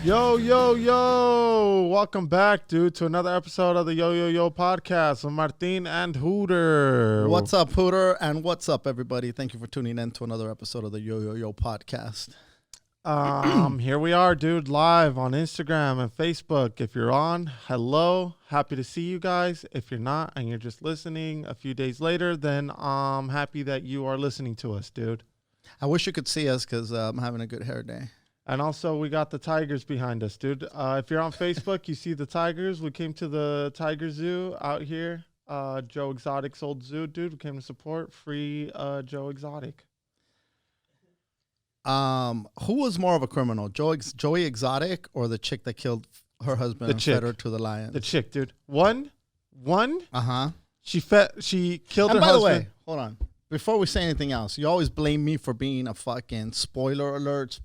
Yo, yo, yo. Welcome back, dude, to another episode of the YoYoYo podcast with Martin and Hooter. What's up, Hooter? And what's up, everybody? Thank you for tuning in to another episode of the YoYoYo podcast. Here we are, dude, live on Instagram and Facebook. If you're on, hello. Happy to see you guys. If you're not and you're just listening a few days later, then I'm happy that you are listening to us, dude. I wish you could see us because I'm having a good hair day. And also, we got the tigers behind us, dude. If you're on Facebook, you see the tigers. We came to the Tiger Zoo out here. Joe Exotic's old zoo, dude. We came to support free Joe Exotic. Who was more of a criminal, Joey Exotic or the chick that killed her husband and fed her to the lions? The chick, dude. One. Uh-huh. She killed her husband. And by the way, hold on. Before we say anything else, you always blame me for being a fucking spoiler alert.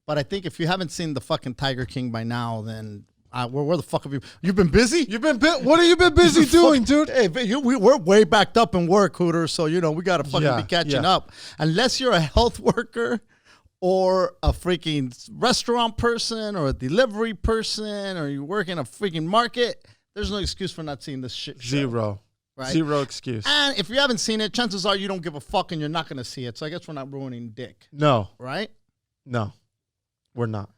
But I think if you haven't seen the fucking Tiger King by now, then where the fuck have you? You've been busy? What have you been busy doing, dude? Hey, we're way backed up in work, Hooter. So, we got to fucking be catching up. Unless you're a health worker or a freaking restaurant person or a delivery person or you work in a freaking market, there's no excuse for not seeing this shit show. Zero. Right? Zero excuse. And if you haven't seen it, chances are you don't give a fuck and you're not going to see it. So I guess we're not ruining dick. No. Right? No. We're not.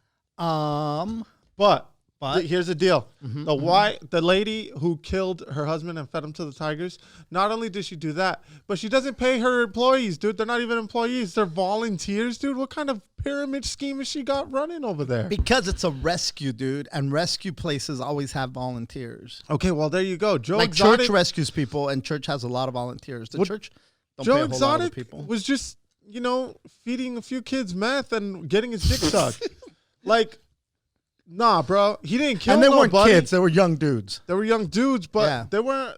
But here's the deal. The lady who killed her husband and fed him to the tigers, not only did she do that, but she doesn't pay her employees, dude. They're not even employees. They're volunteers, dude. What kind of pyramid scheme has she got running over there? Because it's a rescue, dude, and rescue places always have volunteers. Okay, well, there you go. Joe like Exotic, church rescues people, and church has a lot of volunteers. Church don't Joe pay a whole Exotic lot of people. was just, feeding a few kids meth and getting his dick sucked. Like, nah, bro. He didn't kill nobody. And they weren't kids. They were young dudes. They were young dudes, but they weren't.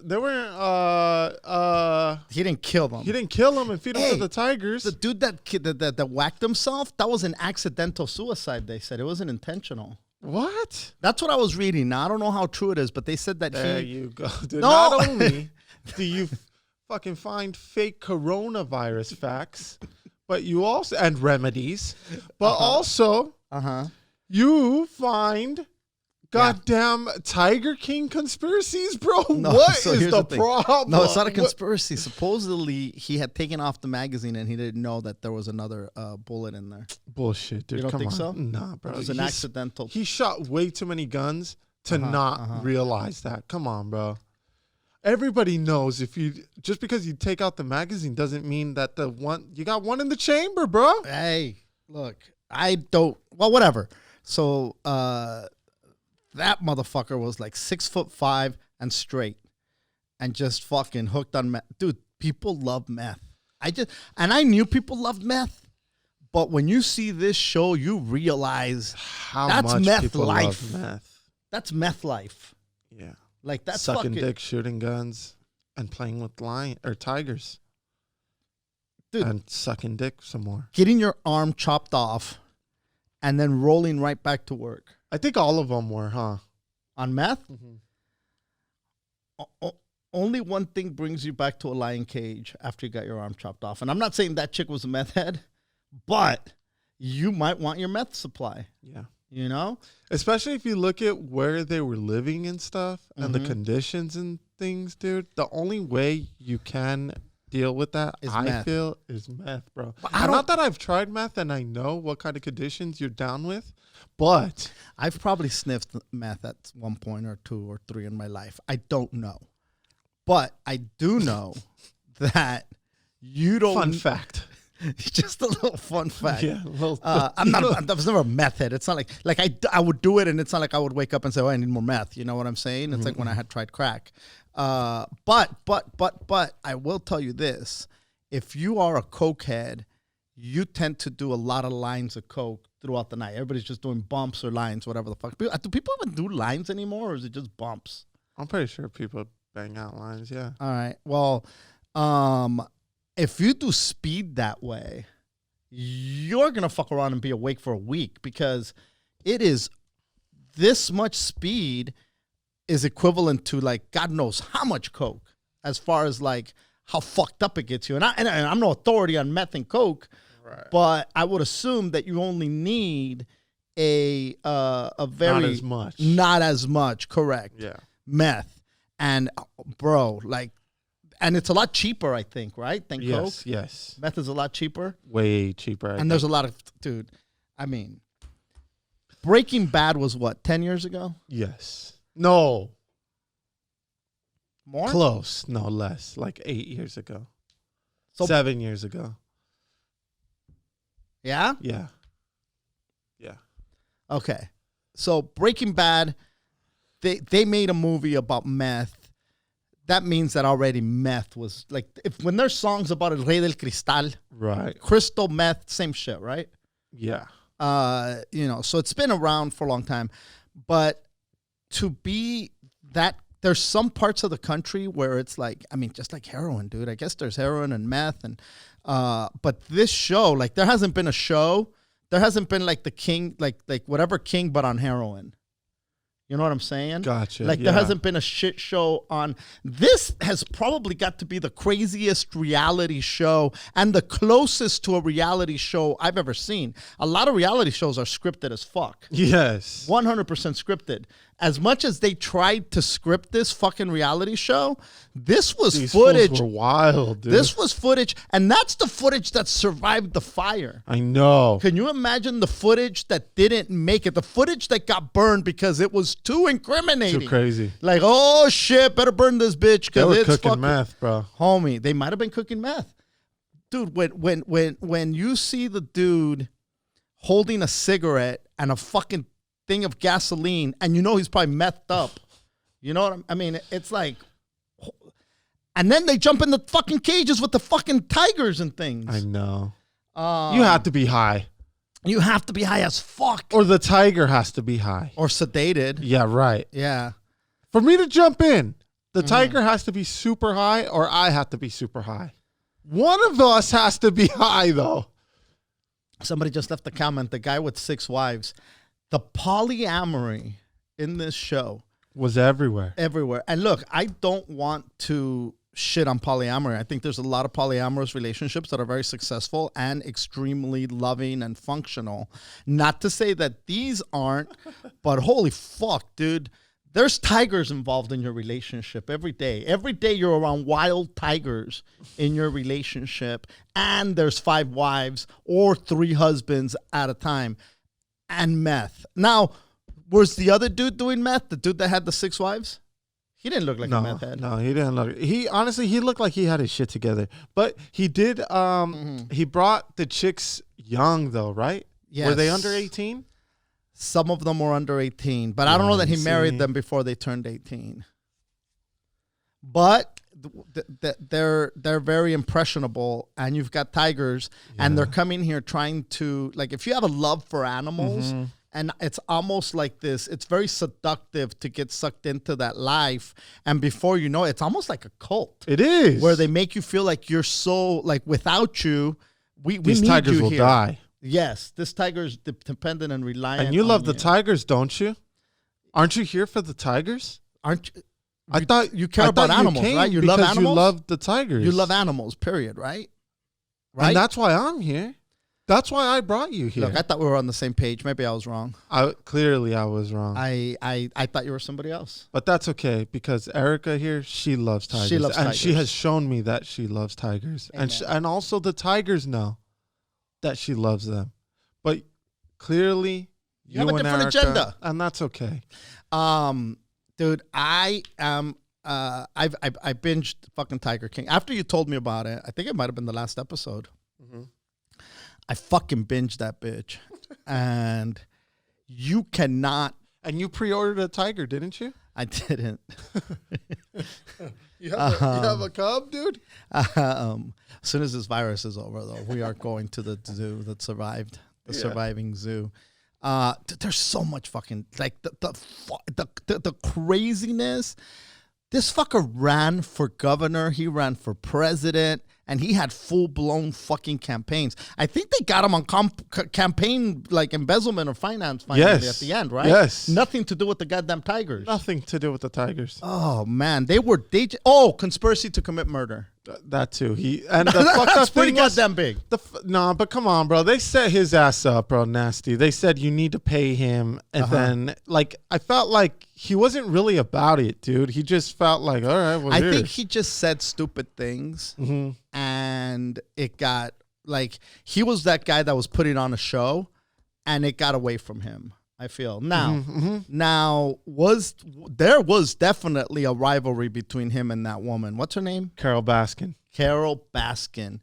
He didn't kill them. He didn't kill them and feed them to the tigers. The dude that whacked himself, that was an accidental suicide, they said. It wasn't intentional. What? That's what I was reading. Now, I don't know how true it is, but they said that There you go, dude. No. Not only do you fucking find fake coronavirus facts, but you also, and remedies, but also, you find goddamn Tiger King conspiracies, bro. No, what so is the problem? No, it's not a conspiracy. Supposedly, he had taken off the magazine and he didn't know that there was another bullet in there. Bullshit, dude. You don't think so? Nah, bro. It was an accidental. He shot way too many guns to not realize that. Come on, bro. Everybody knows just because you take out the magazine doesn't mean that you got one in the chamber, bro. Hey, look, well, whatever. So, that motherfucker was like 6'5" and straight and just fucking hooked on meth. Dude, people love meth. I knew people loved meth, but when you see this show, you realize how much meth people life. love meth. That's meth life. Yeah. Like that's sucking dick, shooting guns, and playing with tigers. Dude. And sucking dick some more. Getting your arm chopped off and then rolling right back to work. I think all of them were, huh? On meth? Only one thing brings you back to a lion cage after you got your arm chopped off. And I'm not saying that chick was a meth head, but you might want your meth supply. Yeah. Especially if you look at where they were living and stuff and the conditions and things, dude. The only way you can deal with that, I feel, is meth, bro. Not that I've tried meth and I know what kind of conditions you're down with, but I've probably sniffed meth at one point or two or three in my life. I don't know. But I do know that you don't... Fun fact. Just a little fun fact. Yeah, I was never a meth head. It's not like I would do it, and it's not like I would wake up and say, "Oh, I need more meth." You know what I'm saying? It's like when I had tried crack. But I will tell you this: if you are a coke head, you tend to do a lot of lines of coke throughout the night. Everybody's just doing bumps or lines, whatever the fuck. Do people even do lines anymore, or is it just bumps? I'm pretty sure people bang out lines. Yeah. All right. Well, if you do speed that way, you're going to fuck around and be awake for a week because it is this much speed is equivalent to like God knows how much coke as far as like how fucked up it gets you. And I'm no authority on meth and coke, right, but I would assume that you only need a very not as much, correct. Yeah. Meth. And bro, like, and it's a lot cheaper, I think, right? Than Coke. Yes. Meth is a lot cheaper. Way cheaper. And there's a lot of, dude, I mean, Breaking Bad was what, 10 years ago? Yes. No. More? Close. No, less. Like 8 years ago. So, 7 years ago. Yeah? Yeah. Yeah. Okay. So Breaking Bad, they made a movie about meth. That means that already meth was like, when there's songs about El Rey del Cristal, right? Crystal meth, same shit, right? Yeah. So it's been around for a long time, but to be that, there's some parts of the country where it's like, I mean, just like heroin, dude. I guess there's heroin and meth, and but this show, like, there hasn't been a show, there hasn't been like the King, like whatever King, but on heroin. You know what I'm saying? Gotcha. Like, there hasn't been a shit show on. This has probably got to be the craziest reality show and the closest to a reality show I've ever seen. A lot of reality shows are scripted as fuck. Yes. 100% scripted. As much as they tried to script this fucking reality show, this was These footage. fools were wild, dude. This was footage, and that's the footage that survived the fire. I know. Can you imagine the footage that didn't make it? The footage that got burned because it was too incriminating. Too crazy. Like, oh shit, better burn this bitch They because were it's cooking fucking meth, bro. Homie, they might have been cooking meth. Dude, when you see the dude holding a cigarette and a fucking thing of gasoline, and you know he's probably methed up. You know what I mean? It's like, and then they jump in the fucking cages with the fucking tigers and things. I know. You have to be high. You have to be high as fuck. Or the tiger has to be high. Or sedated. Yeah, right. Yeah. For me to jump in, the tiger has to be super high or I have to be super high. One of us has to be high, though. Somebody just left a comment. The guy with 6 wives. The polyamory in this show was everywhere. Everywhere. And look, I don't want to shit on polyamory. I think there's a lot of polyamorous relationships that are very successful and extremely loving and functional. Not to say that these aren't, but holy fuck, dude. There's tigers involved in your relationship every day. Every day you're around wild tigers in your relationship, and there's 5 wives or 3 husbands at a time. And meth. Now, was the other dude doing meth? The dude that had the 6 wives? He didn't look like a meth head. No, he didn't look. He honestly, he looked like he had his shit together. But he did. He brought the chicks young though, right? Yes. Were they under 18? Some of them were under 18, but I don't know that he married them before they turned 18. But they're very impressionable, and you've got tigers, and they're coming here trying to, like, if you have a love for animals, and it's almost like this, it's very seductive to get sucked into that life, and before you know it, it's almost like a cult. It is. Where they make you feel like you're so, like, without you, we these need tigers you will here. die. Yes, this tiger's dependent and reliant. And you love the tigers, don't you? Aren't you here for the tigers? Aren't you? I thought you care about animals, right? You love animals. You love the tigers. You love animals, period, right? Right. And that's why I'm here. That's why I brought you here. Look, I thought we were on the same page. Maybe I was wrong. Clearly, I was wrong. I thought you were somebody else. But that's okay because Erica here, she loves tigers. She loves tigers. And she has shown me that she loves tigers. And also the tigers know that she loves them. But clearly, you have a different Erica, agenda. And that's okay. Dude, I am. I binged fucking Tiger King after you told me about it. I think it might have been the last episode. I fucking binged that bitch, and you cannot. And you pre-ordered a tiger, didn't you? I didn't. You have a cub, dude? As soon as this virus is over, though, we are going to the zoo that survived, the surviving zoo. There's so much fucking, like, the craziness. This fucker ran for governor. He ran for president. And he had full-blown fucking campaigns. I think they got him on campaign, like, embezzlement or finance finally at the end, right? Yes. Nothing to do with the goddamn tigers. Nothing to do with the tigers. Oh, man. Conspiracy to commit murder. That too. And the fucked That's up pretty thing was, goddamn big. no, but come on, bro. They set his ass up, bro. Nasty. They said you need to pay him, and then like I felt like he wasn't really about it, dude. He just felt like, all right, well, I think he just said stupid things, and it got like he was that guy that was putting on a show, and it got away from him. I feel now. There was definitely a rivalry between him and that woman. What's her name? Carol Baskin. Carol Baskin,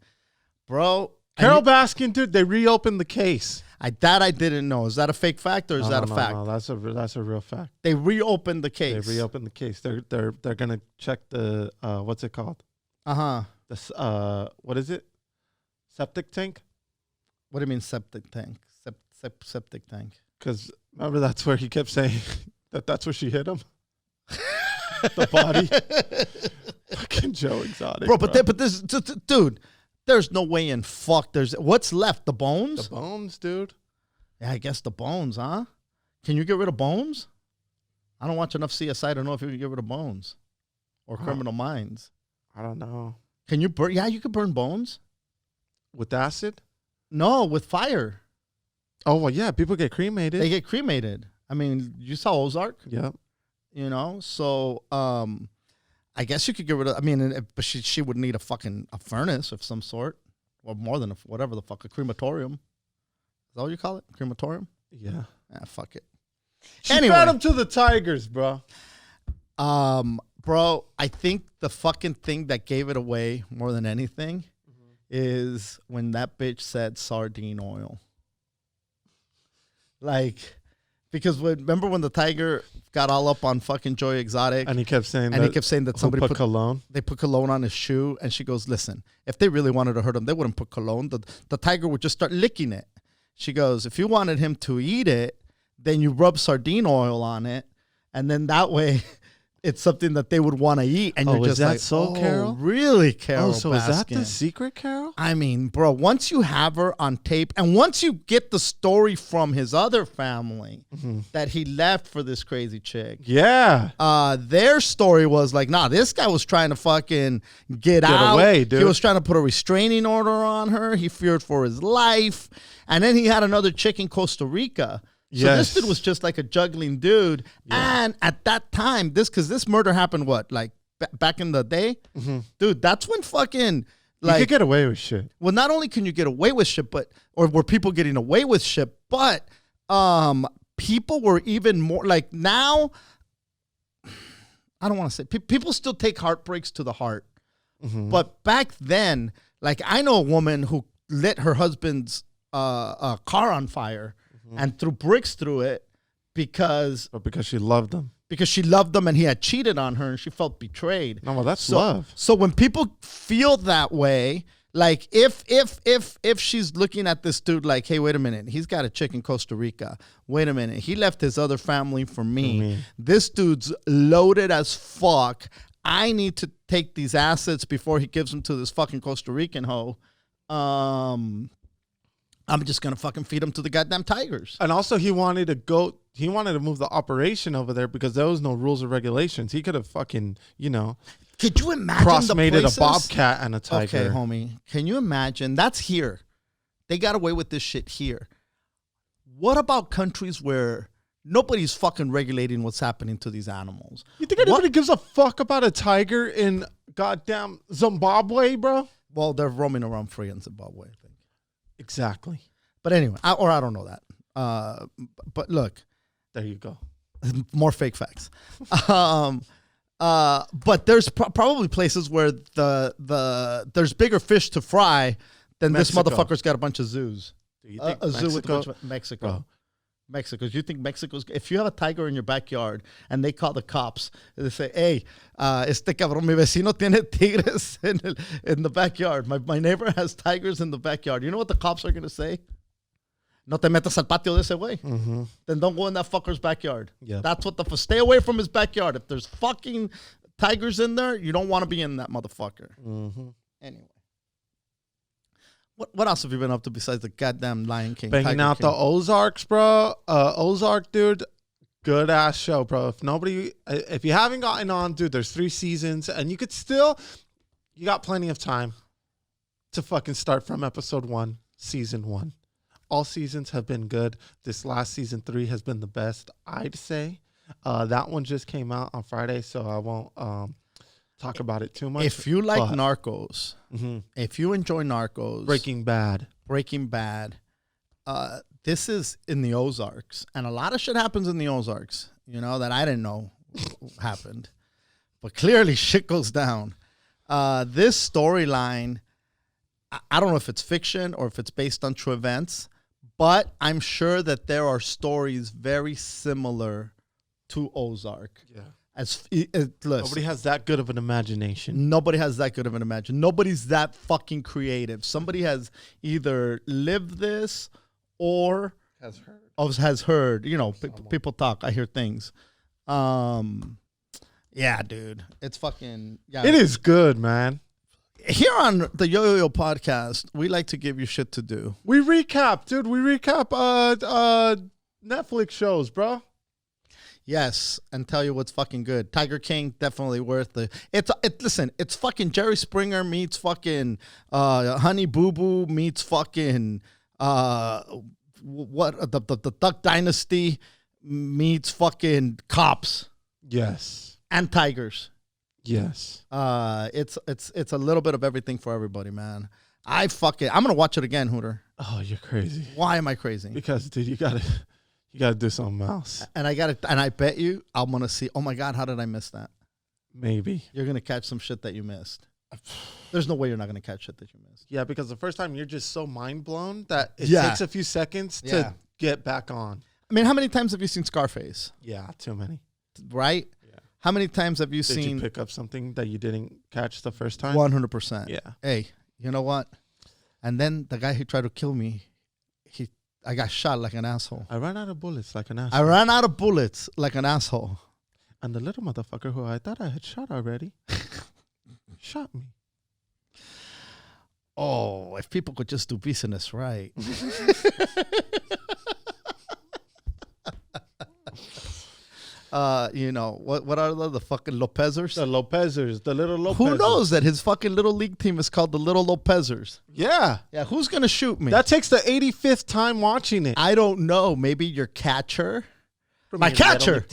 bro. Carol Baskin, dude. They reopened the case. I didn't know. Is that a fake fact or is that a fact? No, that's a real fact. They reopened the case. They reopened the case. They're gonna check the what's it called? The what is it? Septic tank. What do you mean septic tank? Septic tank. Because remember, that's where he kept saying that's where she hit him. The body. Fucking Joe Exotic. Bro, but this, dude, there's no way in fuck. What's left? The bones? The bones, dude. Yeah, I guess the bones, huh? Can you get rid of bones? I don't watch enough CSI to know if you can get rid of bones or Criminal Minds. I don't know. Can you burn? Yeah, you can burn bones. With acid? No, with fire. Oh, well, yeah. People get cremated. They get cremated. I mean, you saw Ozark? Yeah. You know? So, I guess you could get rid of, I mean, but she would need a furnace of some sort. Or more than whatever the fuck, a crematorium. Is that what you call it? Crematorium? Yeah. Fuck it. She fed him to the tigers, bro. Bro, I think the fucking thing that gave it away more than anything is when that bitch said sardine oil. Like, because remember when the tiger got all up on fucking Joy Exotic, and he kept saying that somebody put cologne. They put cologne on his shoe, and she goes, "Listen, if they really wanted to hurt him, they wouldn't put cologne. The tiger would just start licking it." She goes, "If you wanted him to eat it, then you rub sardine oil on it, and then that way." It's something that they would want to eat, and you're just like, Carol? Really, Carol? Oh, so Baskin? is that the secret, Carol? I mean, bro, once you have her on tape, and once you get the story from his other family that he left for this crazy chick, their story was like, nah, this guy was trying to fucking get out. Away, dude. He was trying to put a restraining order on her. He feared for his life, and then he had another chick in Costa Rica. So this dude was just like a juggling dude. Yeah. And at that time, because this murder happened, back in the day? Dude, that's when fucking, like... You could get away with shit. Well, not only can you get away with shit, or were people getting away with shit, but people were even more, like now, I don't want to say, people still take heartbreaks to the heart. But back then, like I know a woman who lit her husband's car on fire and threw bricks through it because she loved him. Because she loved him and he had cheated on her and she felt betrayed. No, well, that's love. So when people feel that way, like if she's looking at this dude like, hey, wait a minute, he's got a chick in Costa Rica. Wait a minute, he left his other family for me. This dude's loaded as fuck. I need to take these assets before he gives them to this fucking Costa Rican hoe. I'm just going to fucking feed him to the goddamn tigers. And also he wanted to move the operation over there because there was no rules or regulations. He could have fucking, could you imagine cross-mated a bobcat and a tiger. Okay, homie. Can you imagine? That's here. They got away with this shit here. What about countries where nobody's fucking regulating what's happening to these animals? You think anybody gives a fuck about a tiger in goddamn Zimbabwe, bro? Well, they're roaming around free in Zimbabwe, I think. Exactly. But anyway, I don't know that. But look. There you go. More fake facts. But there's probably places where there's bigger fish to fry than Mexico. This motherfucker's got a bunch of zoos. Do you think a zoo with a bunch of Mexico. Oh. Mexico. You think Mexico's... If you have a tiger in your backyard and they call the cops, they say, hey, este cabrón, mi vecino tiene tigres in the backyard. My neighbor has tigers in the backyard. You know what the cops are going to say? No te metas al patio de ese güey. Then don't go in that fucker's backyard. Yep. That's what stay away from his backyard. If there's fucking tigers in there, you don't want to be in that motherfucker. Anyway. What else have you been up to besides the goddamn Lion King? Banging out the Ozarks, bro. Ozark, dude. Good ass show, bro. If you haven't gotten on, dude, there's 3 seasons, and you could still, you got plenty of time to fucking start from episode 1, season 1. All seasons have been good. This last season 3 has been the best, I'd say. That one just came out on Friday, so I won't talk about it too much. If you like Narcos, if you enjoy Narcos, Breaking Bad, this is in the Ozarks, and a lot of shit happens in the Ozarks, that I didn't know happened, but clearly shit goes down. This storyline, I don't know if it's fiction or if it's based on true events, but I'm sure that there are stories very similar to Ozark. Yeah. Nobody has that good of an imagination. Nobody has that good of an imagination. Nobody's that fucking creative. Somebody has either lived this or has heard. People talk. I hear things. Yeah, dude. It's fucking... Yeah. It is good, man. Here on the YoYoYo podcast, we like to give you shit to do. We recap, dude. We recap Netflix shows, bro. Yes, and tell you what's fucking good. Tiger King, definitely worth it. Listen, it's fucking Jerry Springer meets fucking Honey Boo Boo meets fucking the Duck Dynasty meets fucking Cops. Yes. And Tigers. Yes. It's a little bit of everything for everybody, man. I'm gonna watch it again, Hooter. Oh, you're crazy. Why am I crazy? Because, dude, you gotta do something else. And I bet you I'm gonna see. Oh my God, how did I miss that? Maybe you're gonna catch some shit that you missed. There's no way you're not gonna catch shit that you missed. Yeah, because the first time you're just so mind blown that it takes a few seconds to get back on. I mean, how many times have you seen Scarface? Yeah, too many. Right? Yeah. How many times have you seen? Did you pick up something that you didn't catch the first time? 100%. Yeah. Hey, you know what? And then the guy who tried to kill me, I got shot like an asshole. I ran out of bullets like an asshole. And the little motherfucker who I thought I had shot already shot me. Oh, if people could just do business right. What are the fucking Lopezers? The Lopezers, the little Lopezers. Who knows that his fucking little league team is called the Little Lopezers? Yeah. Yeah, who's going to shoot me? That takes the 85th time watching it. I don't know. Maybe your catcher. My catcher.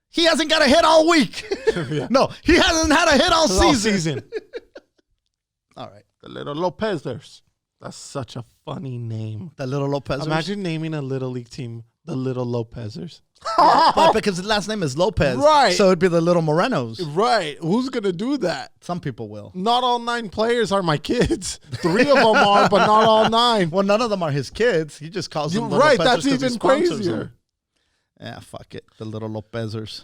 He hasn't got a hit all week. Yeah. No, he hasn't had a hit all season. All right. The Little Lopezers. That's such a funny name. The Little Lopezers? Imagine naming a little league team the Little Lopezers. But because his last name is Lopez. Right. So it'd be the Little Morenos. Right. Who's going to do that? Some people will. Not all 9 players are my kids. 3 of them are, but not all 9. Well, none of them are his kids. He just calls them Little Right. Lopezers. That's even crazier. Yeah, fuck it. The Little Lopezers.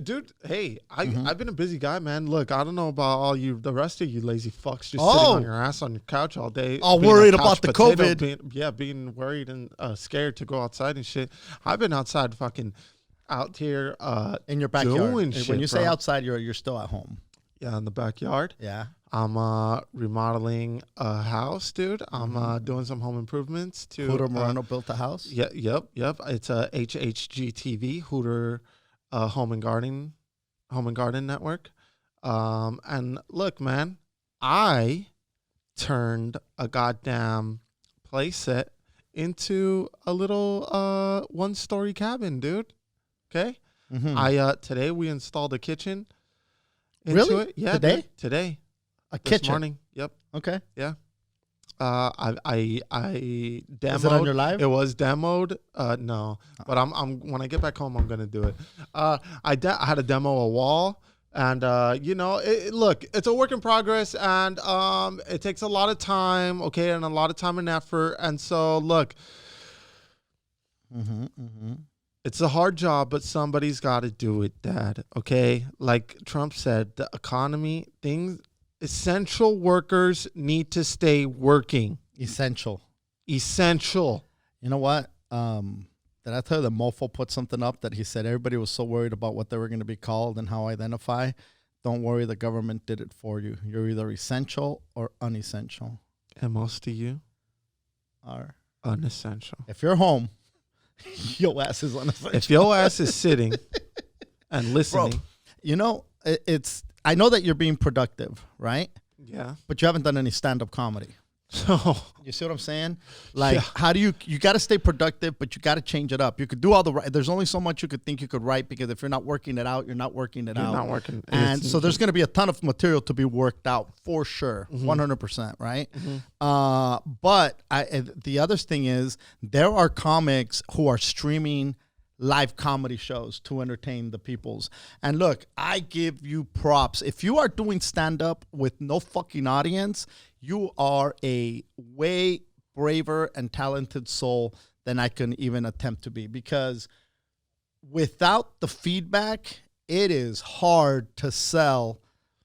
Dude, hey, I've been a busy guy, man. Look, I don't know about all you, the rest of you lazy fucks just sitting on your ass on your couch all day. All worried about the COVID. Being worried and scared to go outside and shit. I've been outside fucking out here in your backyard. Doing shit, when you say outside, you're still at home. Yeah, in the backyard. Yeah. I'm remodeling a house, dude. I'm doing some home improvements to Hooter Moreno built a house. Yeah, yep. It's a HHGTV, Hooter Home and Garden Network. And look, man, I turned a goddamn playset into a little 1-story cabin, dude. Okay. Today we installed a kitchen. Really? It. Yeah, today? Dude, today. Kitchen. This morning. Yep. Okay. Yeah. I demoed. Is it on your live? It was demoed. No, but I'm when I get back home, I'm gonna do it. I had to demo a wall, and look, it's a work in progress, and it takes a lot of time. Okay, and a lot of time and effort, and so look. It's a hard job, but somebody's got to do it, Dad. Okay? Like Trump said, the economy, essential workers need to stay working. Essential. You know what? Did I tell you the mofo put something up that he said everybody was so worried about what they were going to be called and how I identify? Don't worry, the government did it for you. You're either essential or unessential. And most of you are unessential. If you're home, your ass is unessential. If your ass is sitting and listening. Bro, it's I know that you're being productive, right? Yeah. But you haven't done any stand-up comedy. So you see what I'm saying? Like, how do you got to stay productive, but you got to change it up. You could do all the there's only so much you could think you could write, because if you're not working it out, you're not working it out. You're not working. And so there's going to be a ton of material to be worked out for sure. 100%, right? But the other thing is, there are comics who are streaming live comedy shows to entertain the peoples. And look, I give you props. If you are doing stand-up with no fucking audience, you are a way braver and talented soul than I can even attempt to be. Because without the feedback, it is hard to sell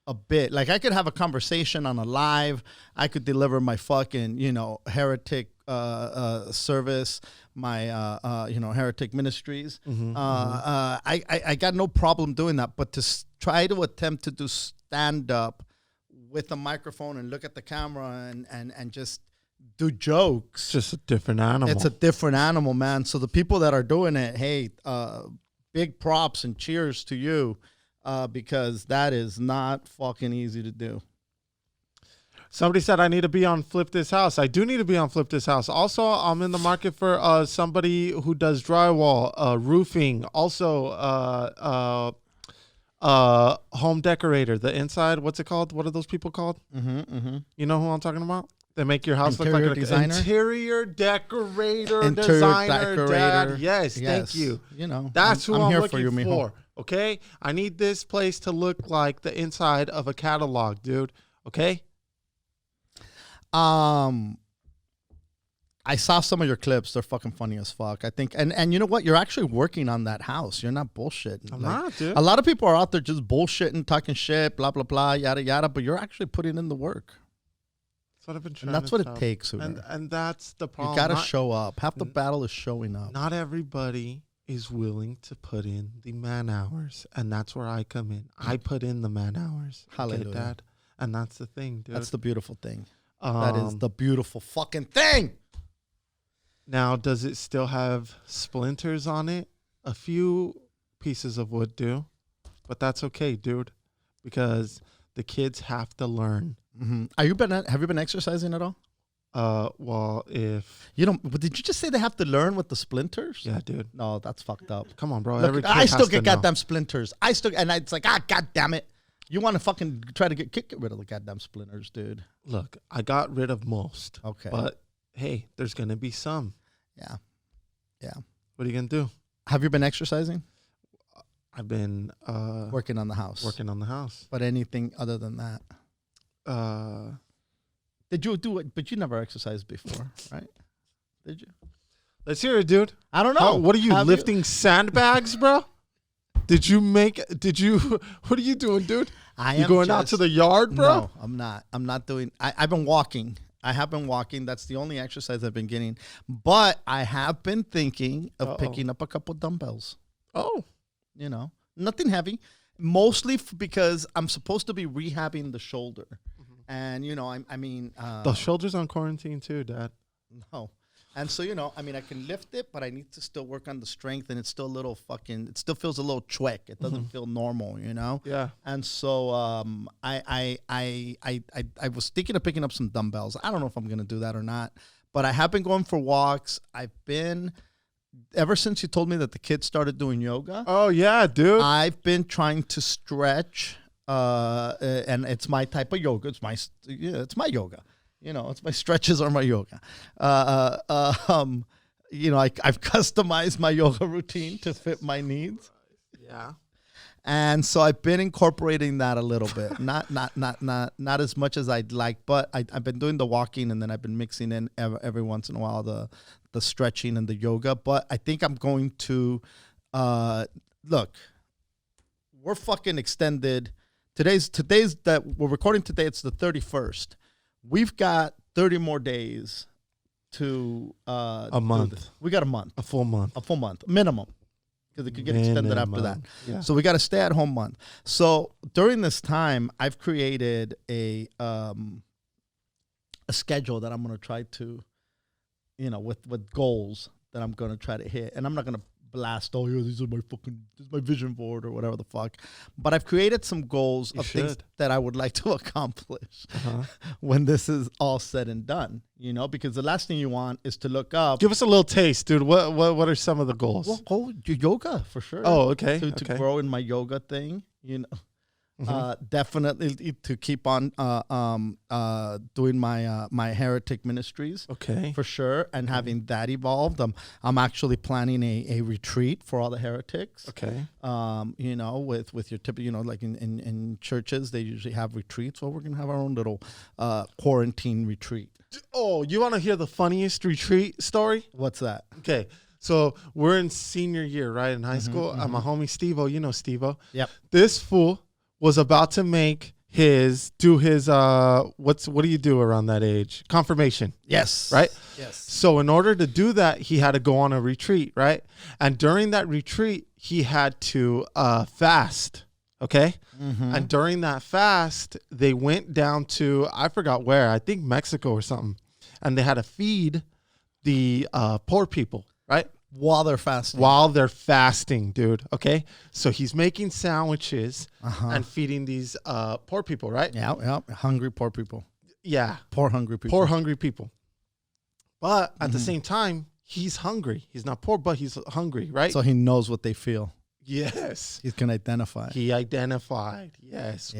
a bit. Like, I could have a conversation on a live. I could deliver my fucking, heretic service, my heretic ministries. I got no problem doing that. But to try to attempt to do stand up with a microphone and look at the camera and just do jokes, it's just a different animal. It's a different animal, man. So the people that are doing it, hey, big props and cheers to you, because that is not fucking easy to do. Somebody said I need to be on Flip This House. I do need to be on Flip This House. Also, I'm in the market for somebody who does drywall, roofing, also home decorator. The inside, what's it called? What are those people called? You know who I'm talking about? They make your house Interior look like designer? Interior decorator, Interior designer, decorator. Dad. Yes, thank you. That's who I'm here looking for. You, mijo. Okay, I need this place to look like the inside of a catalog, dude. Okay. I saw some of your clips. They're fucking funny as fuck. I think, and you know what? You're actually working on that house. You're not bullshitting. I'm not, dude. A lot of people are out there just bullshitting, talking shit, blah blah blah, yada yada. But you're actually putting in the work. That's what I've been trying. And that's to what tell. it takes, Hooter. And that's the problem. You gotta show up. Half the battle is showing up. Not everybody is willing to put in the man hours, and that's where I come in. I put in the man hours. Hallelujah. Okay, Dad? And that's the thing, dude. That's the beautiful thing. That is the beautiful fucking thing. Now, does it still have splinters on it? A few pieces of wood do, but that's okay, dude, because the kids have to learn. Have you been exercising at all? Well, if you don't, did you just say they have to learn with the splinters? Yeah, dude. No, that's fucked up. Come on, bro. Look, Every kid I still has get to know. goddamn splinters. And it's like, god damn it. You want to fucking try to get rid of the goddamn splinters, dude. Look, I got rid of most. Okay. But hey, there's gonna be some. Yeah. What are you gonna do? Have you been exercising? I've been working on the house. But anything other than that? Did you do it? But you never exercised before, right? Did you? Let's hear it, dude. I don't know. What are you lifting sandbags, bro? What are you doing, dude? You going out to the yard, bro? No, I'm not. I'm not doing. I've been walking. I have been walking. That's the only exercise I've been getting. But I have been thinking of picking up a couple dumbbells. Oh, nothing heavy. Mostly because I'm supposed to be rehabbing the shoulder. And, I mean... the shoulder's on quarantine too, Dad. No. And so, I can lift it, but I need to still work on the strength, and it's still a little it still feels a little chuek. It doesn't feel normal, Yeah. And so I was thinking of picking up some dumbbells. I don't know if I'm going to do that or not, but I have been going for walks. Ever since you told me that the kids started doing yoga. Oh, yeah, dude. I've been trying to stretch, and it's my type of yoga. It's my yoga. It's my stretches or my yoga. I've customized my yoga routine to fit my needs. Yeah. And so I've been incorporating that a little bit, not as much as I'd like, but I've been doing the walking, and then I've been mixing in every once in a while the stretching and the yoga. But I think I'm going to look. We're fucking extended. Today's that we're recording today. It's the 31st. We've got 30 more days to a month. We got a month, a full month minimum. Because it could get extended after that. Yeah. So we got a stay-at-home month. So during this time, I've created a schedule that I'm going to try to, with goals that I'm going to try to hit. And I'm not going to blast, oh, yeah, this is my vision board or whatever the fuck. But I've created some goals of things that I would like to accomplish when this is all said and done, because the last thing you want is to look up. Give us a little taste, dude. What are some of the goals? Well, go yoga for sure. Oh, okay. To grow in my yoga thing, definitely to keep on doing my heretic ministries. Okay, for sure, and having that evolved. I'm actually planning a retreat for all the heretics. Okay, with your typical, like in churches they usually have retreats. Well, we're gonna have our own little quarantine retreat. Oh, you want to hear the funniest retreat story? What's that? Okay. So we're in senior year, right, in high school. I'm a homie Steve-O. You know Steve-O. Yep. This fool was about to do his what do you do around that age? Confirmation. Yes. Right? Yes. So in order to do that, he had to go on a retreat, right? And during that retreat, he had to fast. Okay? And during that fast, they went down to, I forgot where, I think Mexico or something. And they had to feed the poor people, right? While they're fasting, dude. Okay. So he's making sandwiches and feeding these poor people, right? Yeah. Hungry, poor people. Yeah. Poor, hungry people. But at the same time, he's hungry. He's not poor, but he's hungry, right? So he knows what they feel. Yes. He can identify. He identified. Yes.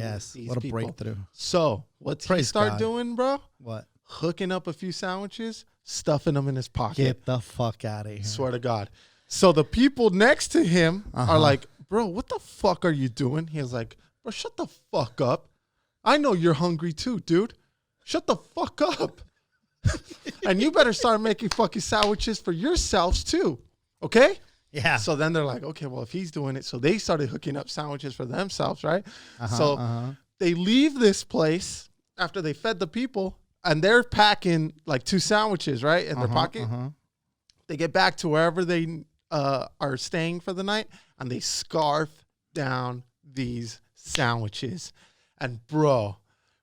What a breakthrough. So what's he start doing, bro? What? Hooking up a few sandwiches, stuffing them in his pocket. Get the fuck out of here. Swear to God. So the people next to him are like, bro, what the fuck are you doing? He's like, bro, shut the fuck up. I know you're hungry too, dude. Shut the fuck up. And you better start making fucking sandwiches for yourselves too. Okay? Yeah. So then they're like, okay, well, if he's doing it. So they started hooking up sandwiches for themselves, right? They leave this place after they fed the people. And they're packing like 2 sandwiches, right, in their pocket. They get back to wherever they are staying for the night, and they scarf down these sandwiches. And, bro,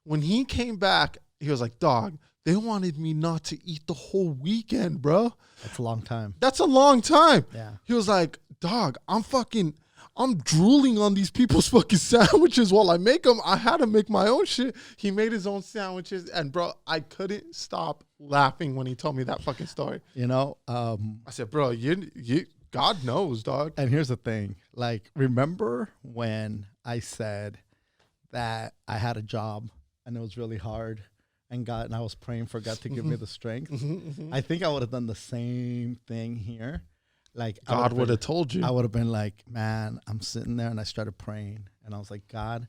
when he came back, he was like, dog, they wanted me not to eat the whole weekend, bro. That's a long time. That's a long time. Yeah. He was like, dog, I'm drooling on these people's fucking sandwiches while I make them. I had to make my own shit. He made his own sandwiches. And, bro, I couldn't stop laughing when he told me that fucking story. I said, bro, you God knows, dog. And here's the thing. Like, remember when I said that I had a job and it was really hard and I was praying for God to give me the strength? I think I would have done the same thing here. Like, God would have told you. I would have been like, man, I'm sitting there and I started praying and I was like, God,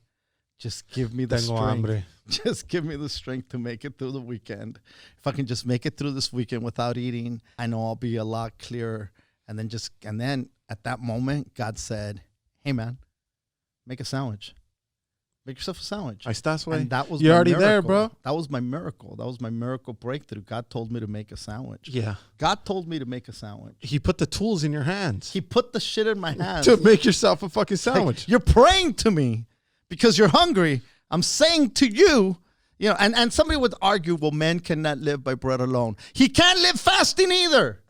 just give me the strength. Just give me the strength to make it through the weekend. If I can just make it through this weekend without eating, I know I'll be a lot clearer. And then at that moment, God said, hey, man, make a sandwich. Make yourself a sandwich. And that was You're already miracle. There, bro. That was my miracle. That was my miracle breakthrough. God told me to make a sandwich. Yeah. God told me to make a sandwich. He put the tools in your hands. He put the shit in my hands. To make yourself a fucking sandwich. Like, you're praying to me because you're hungry. I'm saying to you, and somebody would argue, well, men cannot live by bread alone. He can't live fasting either.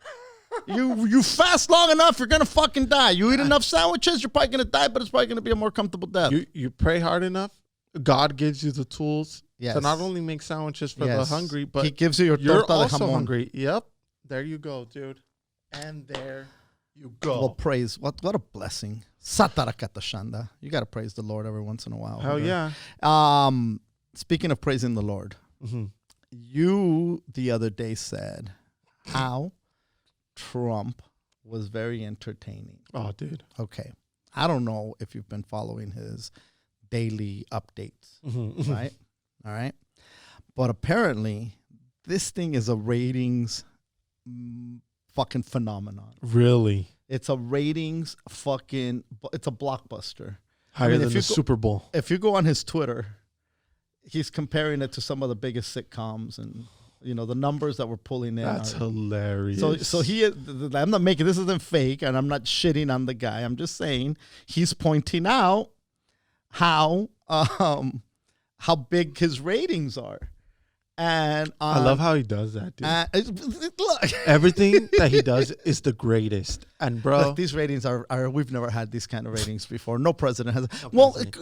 You fast long enough, you're going to fucking die. You eat enough sandwiches, you're probably going to die, but it's probably going to be a more comfortable death. You pray hard enough, God gives you the tools to not only make sandwiches for the hungry, but He gives you you're also hungry. Yep. There you go, dude. And there you go. Well, praise. What a blessing. Satarakata Shanda. You got to praise the Lord every once in a while. Hell yeah. Speaking of praising the Lord, you the other day said how Trump was very entertaining. Oh, dude. Okay. I don't know if you've been following his daily updates, right? All right. But apparently, this thing is a ratings fucking phenomenon. Really? It's a ratings it's a blockbuster. Higher than the Super Bowl. If you go on his Twitter, he's comparing it to some of the biggest sitcoms and the numbers that we're pulling in. That's hilarious. So I'm not making, this isn't fake, and I'm not shitting on the guy. I'm just saying he's pointing out how big his ratings are. And I love how he does that, dude. Look. Everything that he does is the greatest. And bro, look, these ratings are we've never had these kind of ratings before. No president has.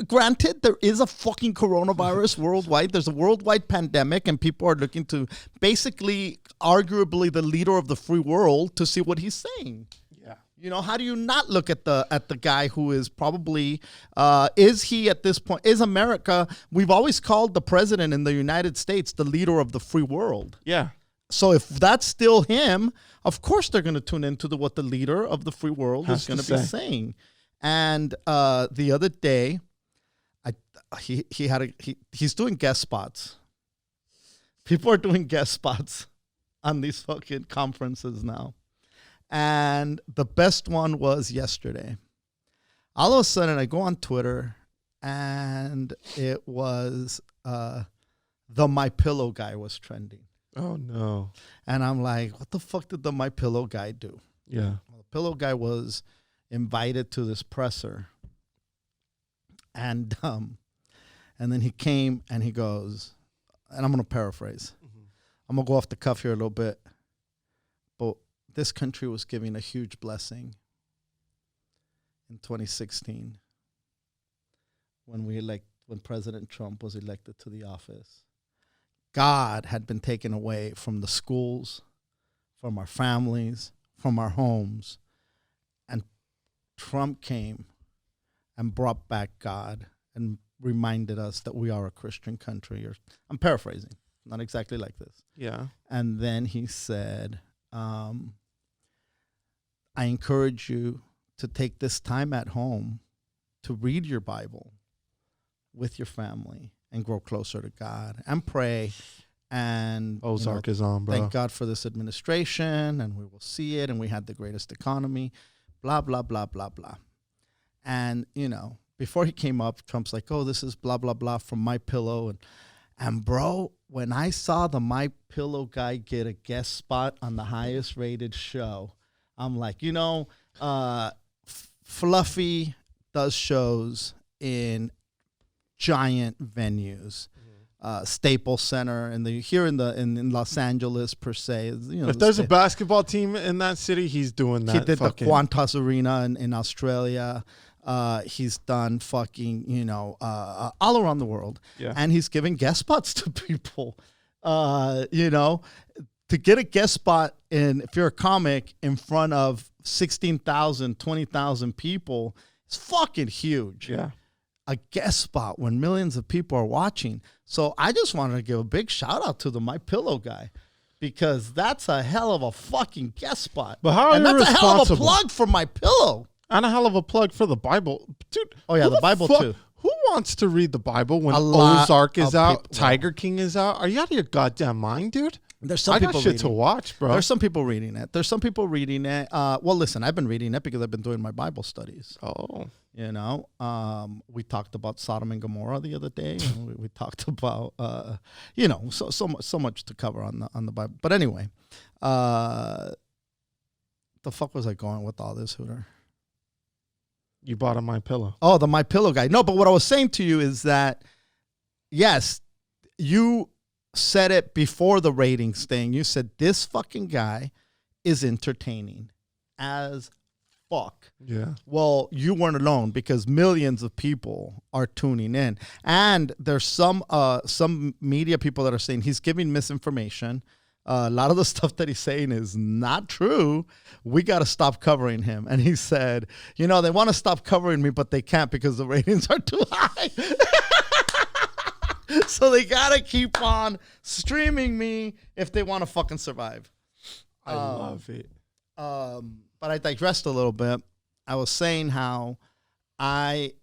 Granted, there is a fucking coronavirus worldwide. There's a worldwide pandemic, and people are looking to basically, arguably, the leader of the free world to see what he's saying. yeah. You know, how do you not look at the guy who is probably, is he at this point, is America, we've always called the president in the United States the leader of the free world. Yeah. So if that's still him, of course they're going to tune into what the leader of the free world is going to be saying. And the other day, he's doing guest spots. People are doing guest spots on these fucking conferences now. And the best one was yesterday. All of a sudden, I go on Twitter, and it was the My Pillow guy was trending. Oh, no. And I'm like, what the fuck did the My Pillow guy do? Yeah. Well, the Pillow guy was invited to this presser. And then he came, and he goes, and I'm going to paraphrase. Mm-hmm. I'm going to go off the cuff here a little bit. But this country was giving a huge blessing in 2016 when President Trump was elected to the office. God had been taken away from the schools, from our families, from our homes, and Trump came and brought back God and reminded us that we are a Christian country. I'm paraphrasing, not exactly like this. Yeah. And then he said, I encourage you to take this time at home to read your Bible with your family and grow closer to God and pray. And Ozark is on, bro. Thank God for this administration, and we will see it, and we had the greatest economy, blah, blah, blah, blah, blah. And, before he came up, Trump's like, oh, this is blah, blah, blah from My Pillow. And bro, when I saw the My Pillow guy get a guest spot on the highest rated show, I'm like, Fluffy does shows in giant venues, Staples Center, and here in Los Angeles per se. If there's a basketball team in that city, he's doing that. He did the Qantas Arena in Australia. He's done fucking all around the world, and he's giving guest spots to people. To get a guest spot if you're a comic in front of 16,000, 20,000 people, it's fucking huge. Yeah. A guest spot when millions of people are watching. So I just wanted to give a big shout out to the My Pillow guy, because that's a hell of a fucking guest spot. But how are you that's responsible? A hell of a plug for My Pillow. And a hell of a plug for the Bible. Dude. Oh, yeah, the Bible too. Who wants to read the Bible when Ozark is out, Tiger King is out? Are you out of your goddamn mind, dude? There's some people shit to watch, bro. There's some people reading it. Well, listen, I've been reading it because I've been doing my Bible studies. Oh. We talked about Sodom and Gomorrah the other day. we talked about, so much to cover on the Bible. But anyway, the fuck was I going with all this, Hooter? You bought a My Pillow. Oh, the My Pillow guy. No, but what I was saying to you is that, yes, you said it before the ratings thing. You said this fucking guy is entertaining as fuck. Yeah. Well, you weren't alone, because millions of people are tuning in, and there's some media people that are saying he's giving misinformation. A lot of the stuff that he's saying is not true. We got to stop covering him. And he said, they want to stop covering me, but they can't because the ratings are too high. So they got to keep on streaming me if they want to fucking survive. I love it. But I digressed a little bit. I was saying how I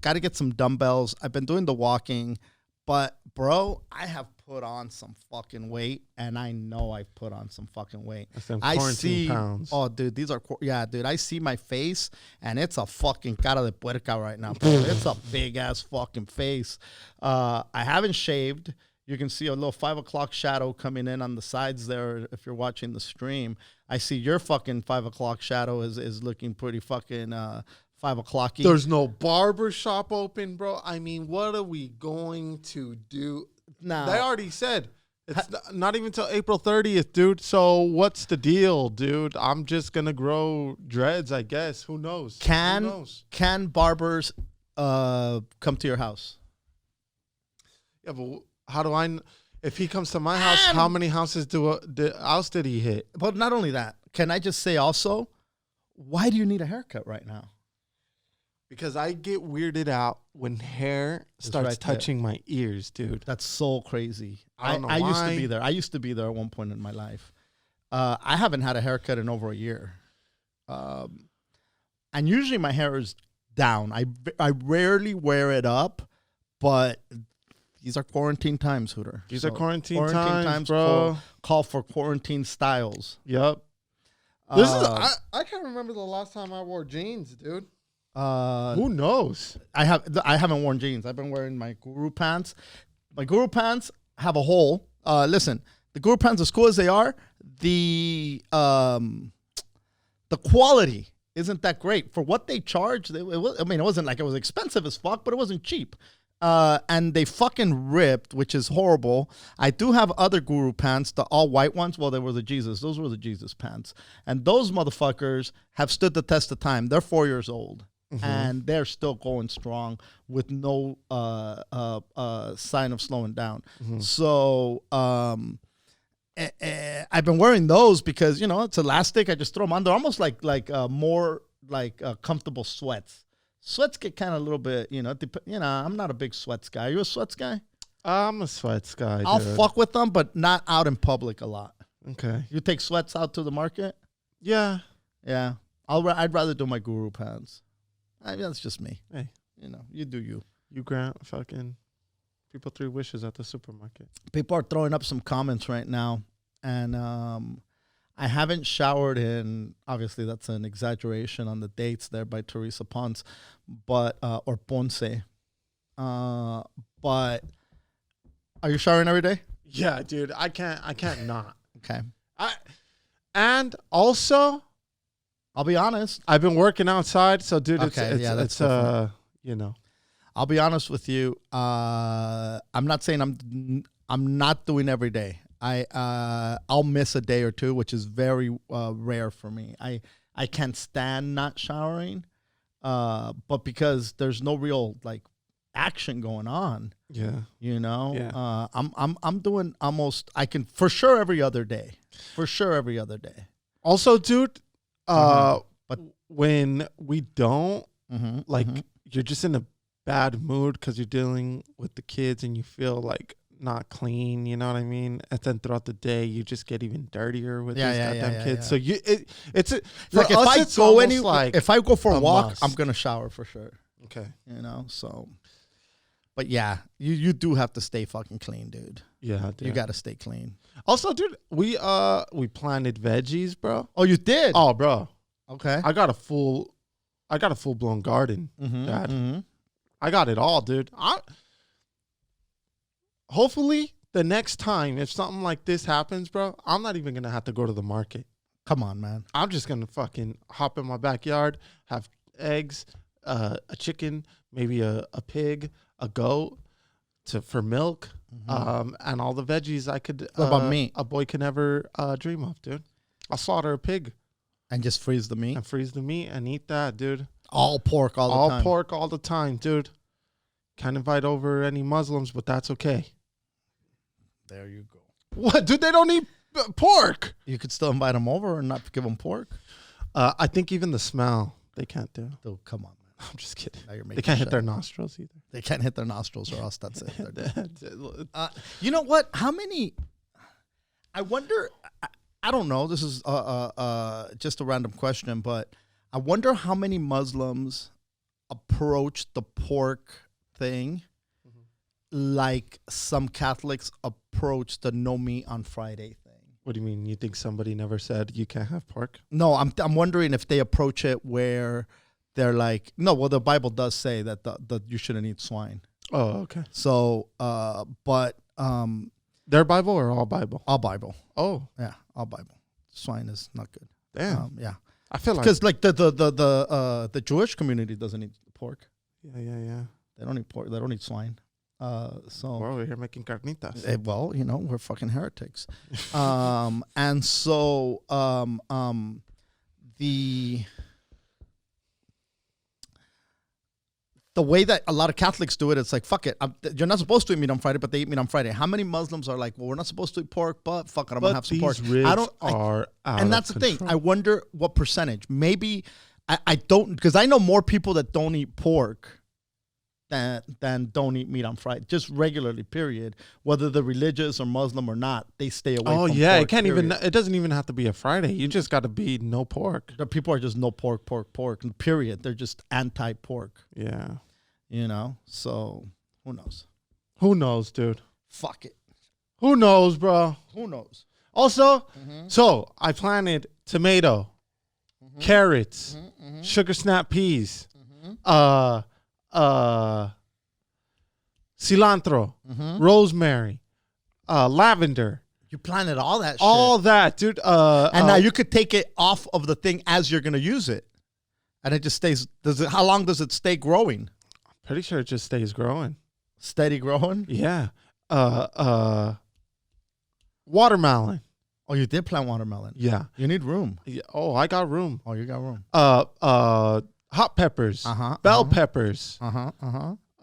got to get some dumbbells. I've been doing the walking, but bro, I have put on some fucking weight, and I know I've put on some fucking weight. I see pounds. Oh, dude, these are dude. I see my face, and it's a fucking cara de puerca right now, bro. It's a big ass fucking face. I haven't shaved. You can see a little 5 o'clock shadow coming in on the sides there if you're watching the stream. I see your fucking 5 o'clock shadow is looking pretty fucking 5 o'clock-y. There's no barber shop open, bro. I mean, what are we going to do? Now, they already said It's not even till April 30th, dude. So what's the deal, dude? I'm just gonna grow dreads, I guess. Who knows? Who knows? Can barbers come to your house? Yeah, but how do I? If he comes to my house, how many houses did he hit? But not only that, can I just say also, why do you need a haircut right now? Because I get weirded out when hair starts touching my ears, dude. That's so crazy. I don't know I why. used to be there. I used to be there at one point in my life. I haven't had a haircut in over a year. And usually my hair is down. I rarely wear it up, but these are quarantine times, Hooter. These are quarantine times, bro. Call for quarantine styles. Yep. This is I can't remember the last time I wore jeans, dude. Who knows? I haven't worn jeans. I've been wearing my Guru pants. My Guru pants have a hole. Listen, the Guru pants, as cool as they are, the quality isn't that great for what they charge. It wasn't like it was expensive as fuck, but it wasn't cheap. And they fucking ripped, which is horrible. I do have other Guru pants, the all white ones. Well, they were the Jesus. Those were the Jesus pants. And those motherfuckers have stood the test of time. They're 4 years old. Mm-hmm. And they're still going strong with no sign of slowing down. Mm-hmm. So I've been wearing those because, it's elastic. I just throw them on. They're almost like more like comfortable sweats. Sweats get kind of a little bit, I'm not a big sweats guy. Are you a sweats guy? I'm a sweats guy. I'll fuck with them, but not out in public a lot. Okay. You take sweats out to the market? Yeah. Yeah. I'd rather do my Guru pants. That's just me. Hey. You do you. You grant fucking people 3 wishes at the supermarket. People are throwing up some comments right now. And I haven't showered in, obviously that's an exaggeration on the dates there by Teresa Ponce, but, or Ponce. But are you showering every day? Yeah, dude. I can't not. Okay. And also, I'll be honest. I've been working outside, so dude, it's I'll be honest with you. I'm not saying I'm not doing every day. I'll miss a day or two, which is very rare for me. I can't stand not showering, but because there's no real action going on. Yeah. Yeah. I'm doing almost. I can for sure every other day. For sure every other day. Also, dude. But when we don't, you're just in a bad mood because you're dealing with the kids and you feel not clean, you know what I mean? And then throughout the day, you just get even dirtier with these goddamn kids. Yeah. So if I go for a walk, I'm gonna shower for sure. Okay, So, but yeah, you do have to stay fucking clean, dude. Yeah, dude. You got to stay clean. Also, dude, we planted veggies, bro. Oh, you did? Oh, bro. Okay. I got a full blown garden, Dad. Mm-hmm. I got it all, dude. Hopefully, the next time, if something like this happens, bro, I'm not even going to have to go to the market. Come on, man. I'm just going to fucking hop in my backyard, have eggs, a chicken, maybe a pig, a goat for milk, and all the veggies I could. What about meat? A boy can ever dream of, dude. I'll slaughter a pig. And just freeze the meat? And freeze the meat and eat that, dude. All pork all the time? All pork all the time, dude. Can't invite over any Muslims, but that's okay. There you go. What, dude? They don't eat pork. You could still invite them over and not give them pork? I think even the smell, they can't do. Oh, come on, man. I'm just kidding. They can't hit their nostrils either. They can't hit their nostrils or else that's it. You know what? How many... I wonder... I don't know. This is just a random question, but I wonder how many Muslims approach the pork thing like some Catholics approach the no meat on Friday thing. What do you mean? You think somebody never said you can't have pork? No, I'm wondering if they approach it where they're like, no, well, the Bible does say that the you shouldn't eat swine. Oh, okay. So, but their Bible or all Bible? All Bible. Oh, yeah, all Bible. Swine is not good. Damn. Yeah. I feel like because the Jewish community doesn't eat pork. Yeah. They don't eat pork. They don't eat swine. We're over here making carnitas. Well, we're fucking heretics. And so the way that a lot of Catholics do it, it's like, fuck it. You're not supposed to eat meat on Friday, but they eat meat on Friday. How many Muslims are like, well, we're not supposed to eat pork, but fuck it, I'm going to have some pork. And that's the thing. I wonder what percentage. Maybe I don't, because I know more people that don't eat pork than don't eat meat on Friday, just regularly, period. Whether they're religious or Muslim or not, they stay away from pork. It doesn't even have to be a Friday. You just got to be no pork. The people are just no pork, period. They're just anti-pork. Yeah. So who knows? Who knows, dude? Fuck it. Who knows, bro? Who knows? Also, so I planted tomato, carrots, sugar snap peas, cilantro, rosemary, lavender. You planted all that shit. All that, dude. And now you could take it off of the thing as you're going to use it. And it just stays. How long does it stay growing? Pretty sure it just stays growing. Steady growing? Yeah. Watermelon. Oh, you did plant watermelon. Yeah. You need room. Yeah. Oh, I got room. Oh, you got room. Hot peppers. Bell peppers.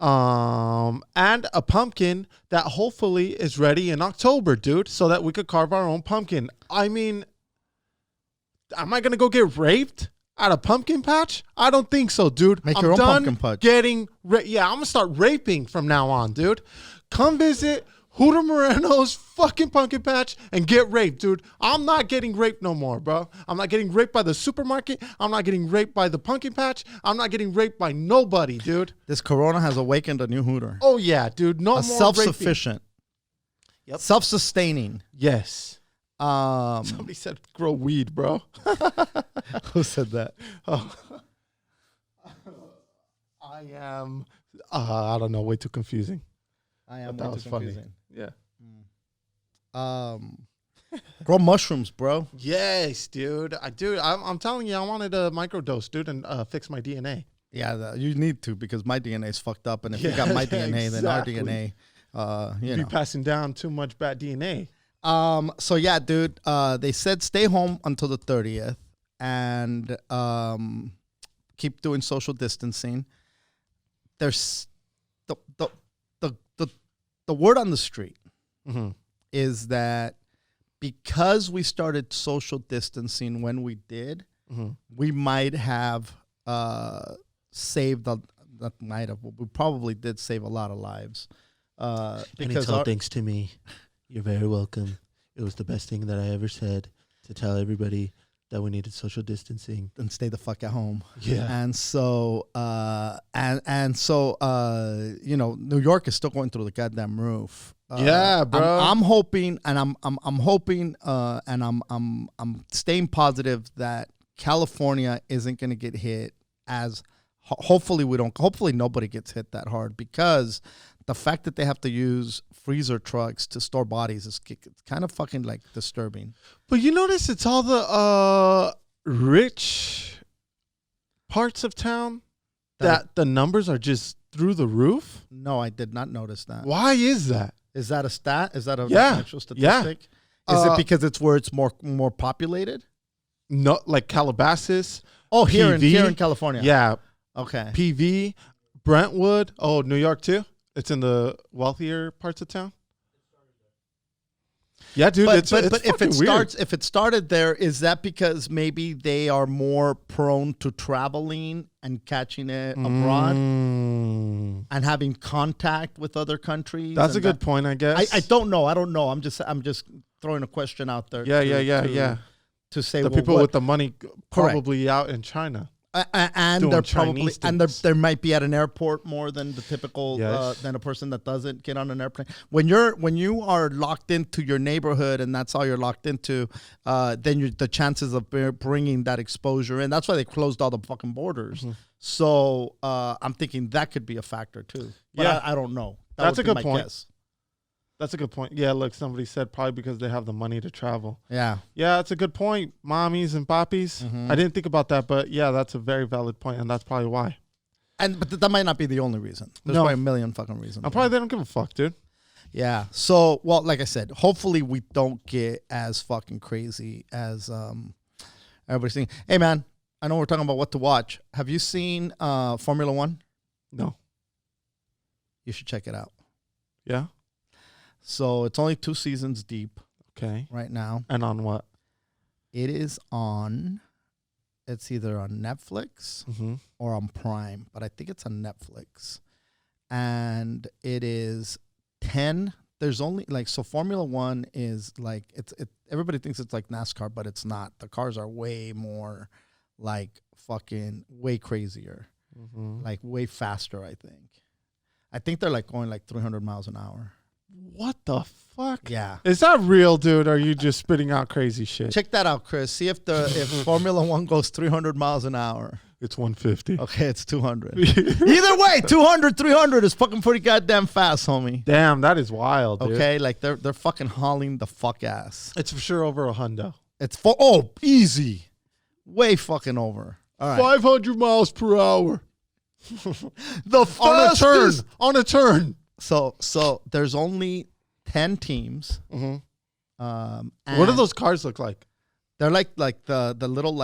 And a pumpkin that hopefully is ready in October, dude, so that we could carve our own pumpkin. I mean, am I gonna go get raped at a pumpkin patch? I don't think so, dude. Make your own pumpkin patch. I'm gonna start raping from now on, dude. Come visit Hooter Moreno's fucking pumpkin patch and get raped, dude. I'm not getting raped no more, bro. I'm not getting raped by the supermarket. I'm not getting raped by the pumpkin patch. I'm not getting raped by nobody, dude. This corona has awakened a new Hooter. Oh, yeah, dude. No more self-sufficient. Yep. Self-sustaining. Yes. Somebody said grow weed, bro. Who said that? Oh. I am, I don't know, way too confusing. I am. That was funny. Yeah. Grow mushrooms, bro. Yes, dude. I'm telling you, I wanted a microdose, dude, and fix my DNA. Yeah, you need to, because my DNA is fucked up, and if you got my DNA, then our DNA, Be passing down too much bad DNA. So yeah, dude. They said stay home until the 30th, and keep doing social distancing. There's the word on the street is that because we started social distancing when we did, we might have saved we probably did save a lot of lives. Because thanks to me. You're very welcome. It was the best thing that I ever said, to tell everybody that we needed social distancing and stay the fuck at home. Yeah. And so New York is still going through the goddamn roof. Yeah, bro. I'm hoping, and I'm hoping, and I'm staying positive that California isn't going to get hit as. Hopefully nobody gets hit that hard, because the fact that they have to use freezer trucks to store bodies is kind of fucking like disturbing. But you notice it's all the rich parts of town that the numbers are just through the roof? No, I did not notice that. Why is that? Is that a stat? Is that actual statistic? Yeah. Is it because it's where it's more populated? No, like Calabasas. Oh, here in California. Yeah. Okay. PV, Brentwood. Oh, New York too? It's in the wealthier parts of town? Yeah, dude. But if it started there, is that because maybe they are more prone to traveling and catching it abroad and having contact with other countries? That's a good point, I guess. I don't know. I'm just throwing a question out there. Yeah. To say the people with the money probably out in China. And they're probably there might be at an airport more than the typical than a person that doesn't get on an airplane. When you are locked into your neighborhood and that's all you're locked into, then the chances of bringing that exposure in. That's why they closed all the fucking borders. So I'm thinking that could be a factor too. But I don't know. That's a good point. Guess. That's a good point. Yeah, look, somebody said probably because they have the money to travel. Yeah. Yeah, that's a good point. Mommies and poppies. I didn't think about that, but yeah, that's a very valid point, and that's probably why. But that might not be the only reason. There's probably a million fucking reasons. Probably they don't give a fuck, dude. Yeah. So, well, like I said, hopefully we don't get as fucking crazy as everybody's saying. Hey, man, I know we're talking about what to watch. Have you seen Formula One? No. You should check it out. Yeah? So it's only 2 seasons deep. Okay. Right now. And on what? It is on, it's either on Netflix or on Prime, but I think it's on Netflix. And it is 10. There's only so Formula One is like, everybody thinks it's like NASCAR, but it's not. The cars are way more fucking way crazier, like way faster, I think. I think they're going 300 miles an hour. What the fuck? Yeah. Is that real, dude? Or are you just spitting out crazy shit? Check that out, Chris. See if Formula One goes 300 miles an hour. It's 150. Okay, it's 200. Either way, 200, 300 is fucking pretty goddamn fast, homie. Damn, that is wild, dude. Okay, they're fucking hauling the fuck ass. It's for sure over $100. It's easy. Way fucking over. All right. 500 miles per hour. The fastest. On a turn. So there's only 10 teams. What do those cars look like? They're like the little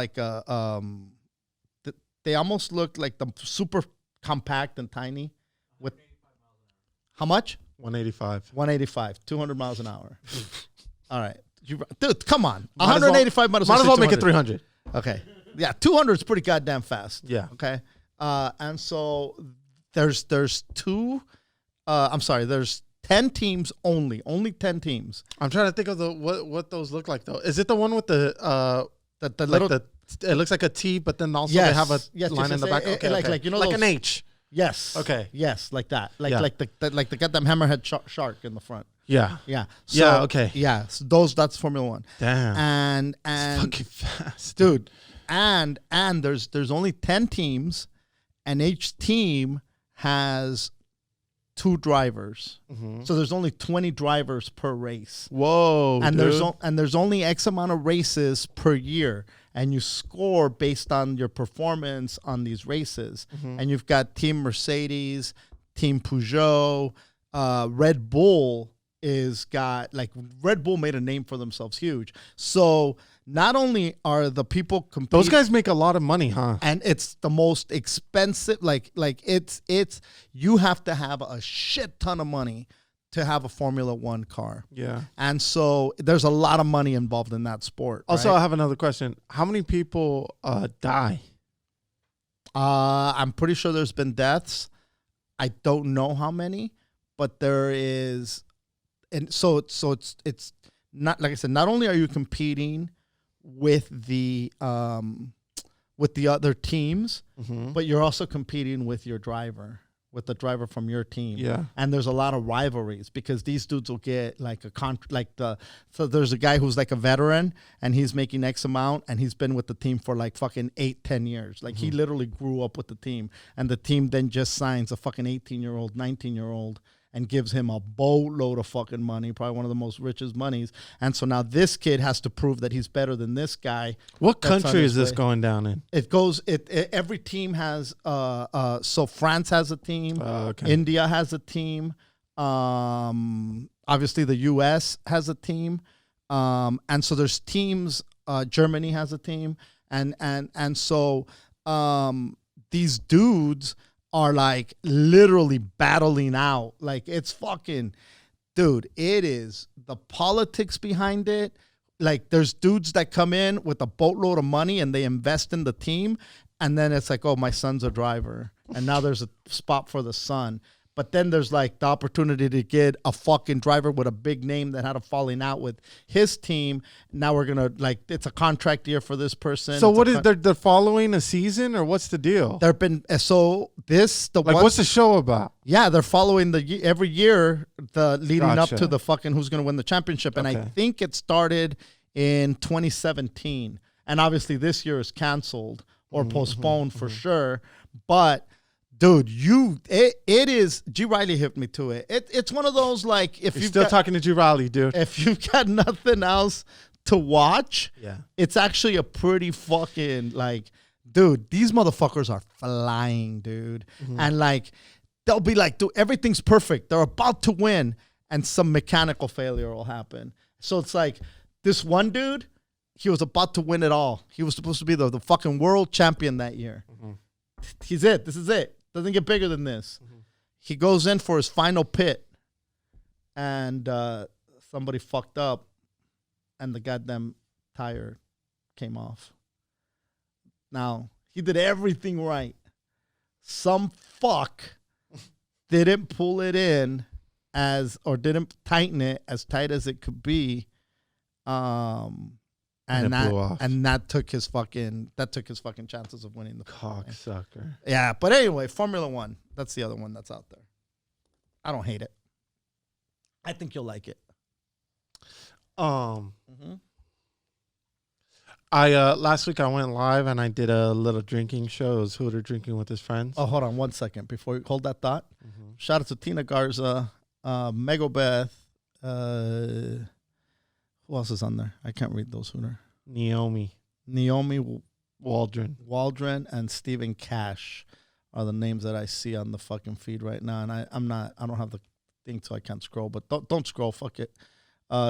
they almost look like the super compact and tiny. With how much? 185. 185. 200 miles an hour. All right, dude, come on. 185 might as well make it 300. Okay, yeah, 200 is pretty goddamn fast. Yeah. Okay, and so there's 2. I'm sorry. There's 10 teams only. Only 10 teams. I'm trying to think of what those look like though. Is it the one with the little? It looks like a T, but then also they have a line in the back. Okay, like like an H. Yes. Okay. Yes, like that. Like the goddamn hammerhead shark in the front. Yeah. Yeah. So, yeah. Okay. Yeah. So that's Formula One. Damn. And it's fucking fast, dude. And there's only 10 teams, and each team has 2 drivers. So there's only 20 drivers per race. Whoa. And dude. there's only X amount of races per year, and you score based on your performance on these races. And you've got Team Mercedes, Team Peugeot, Red Bull Red Bull made a name for themselves huge. So not only are the people competing, those guys make a lot of money, huh? And it's the most expensive. It's you have to have a shit ton of money to have a Formula One car. Yeah. And so there's a lot of money involved in that sport. Also, right? I have another question. How many people die? I'm pretty sure there's been deaths. I don't know how many, but there is. And so it's not, like I said, not only are you competing with the other teams, but you're also competing with your driver, with the driver from your team. Yeah. And there's a lot of rivalries because these dudes will get so there's a guy who's like a veteran and he's making X amount and he's been with the team for like fucking 8-10 years. Like he literally grew up with the team, and the team then just signs a fucking 18-year-old, 19-year-old and gives him a boatload of fucking money, probably one of the most richest monies. And so now this kid has to prove that he's better than this guy. What country is this going down in? Every team has, so France has a team. Okay. India has a team. Obviously the US has a team. And so there's teams, Germany has a team. And so these dudes are like literally battling out. Like it's fucking, dude, it is the politics behind it. Like there's dudes that come in with a boatload of money and they invest in the team. And then it's like, oh, my son's a driver. And now there's a spot for the son. But then there's like the opportunity to get a fucking driver with a big name that had a falling out with his team. Now we're going to it's a contract year for this person. So what is they're following a season or what's the deal? What's the show about? Yeah, they're following every year leading up to the fucking who's going to win the championship. And I think it started in 2017. And obviously this year is canceled or postponed for sure. But dude, it is. G. Riley hit me to it. It's one of those like if you're still talking to G. Riley, dude. If you've got nothing else to watch, yeah, it's actually a pretty fucking like dude, these motherfuckers are flying, dude. And like, they'll be like, dude, everything's perfect. They're about to win, and some mechanical failure will happen. So it's like, this one dude, he was about to win it all. He was supposed to be the fucking world champion that year. He's it. This is it. Doesn't get bigger than this. He goes in for his final pit, and somebody fucked up, and the goddamn tire came off. Now, he did everything right. Some fuck didn't pull it in or didn't tighten it as tight as it could be. And that took his fucking chances of winning the cocksucker. Yeah, but anyway, Formula One. That's the other one that's out there. I don't hate it. I think you'll like it. Last week I went live and I did a little drinking show. It was Hooter drinking with his friends. Oh, hold on 1 second before you hold that thought. Shout out to Tina Garza, Megobeth. Who else is on there? I can't read those, Hooter. Naomi Waldron and Stephen Cash are the names that I see on the fucking feed right now. And I don't have the thing, so I can't scroll. But don't scroll. Fuck it.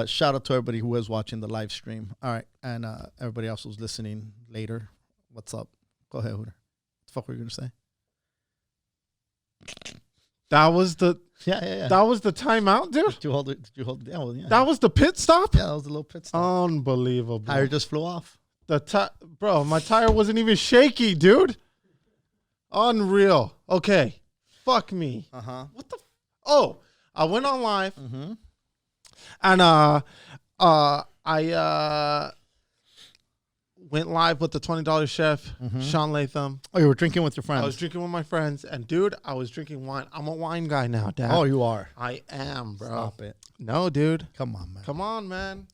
Shout out to everybody who is watching the live stream. All right, and everybody else who's listening later. What's up? Go ahead, Hooter. What the fuck were you gonna say? That was the yeah. That was the timeout, dude. Did you hold it? Yeah, well, yeah. That was the pit stop. Yeah, that was the little pit stop. Unbelievable. Tire just flew off. Bro, my tire wasn't even shaky, dude. Unreal. Okay, fuck me. What the? I went on live. And I went live with the $20 chef, Sean Latham. Oh, you were drinking with your friends? I was drinking with my friends. And, dude, I was drinking wine. I'm a wine guy now, Dad. Oh, you are? I am, bro. Stop it. No, dude. Come on, man. Come on, man.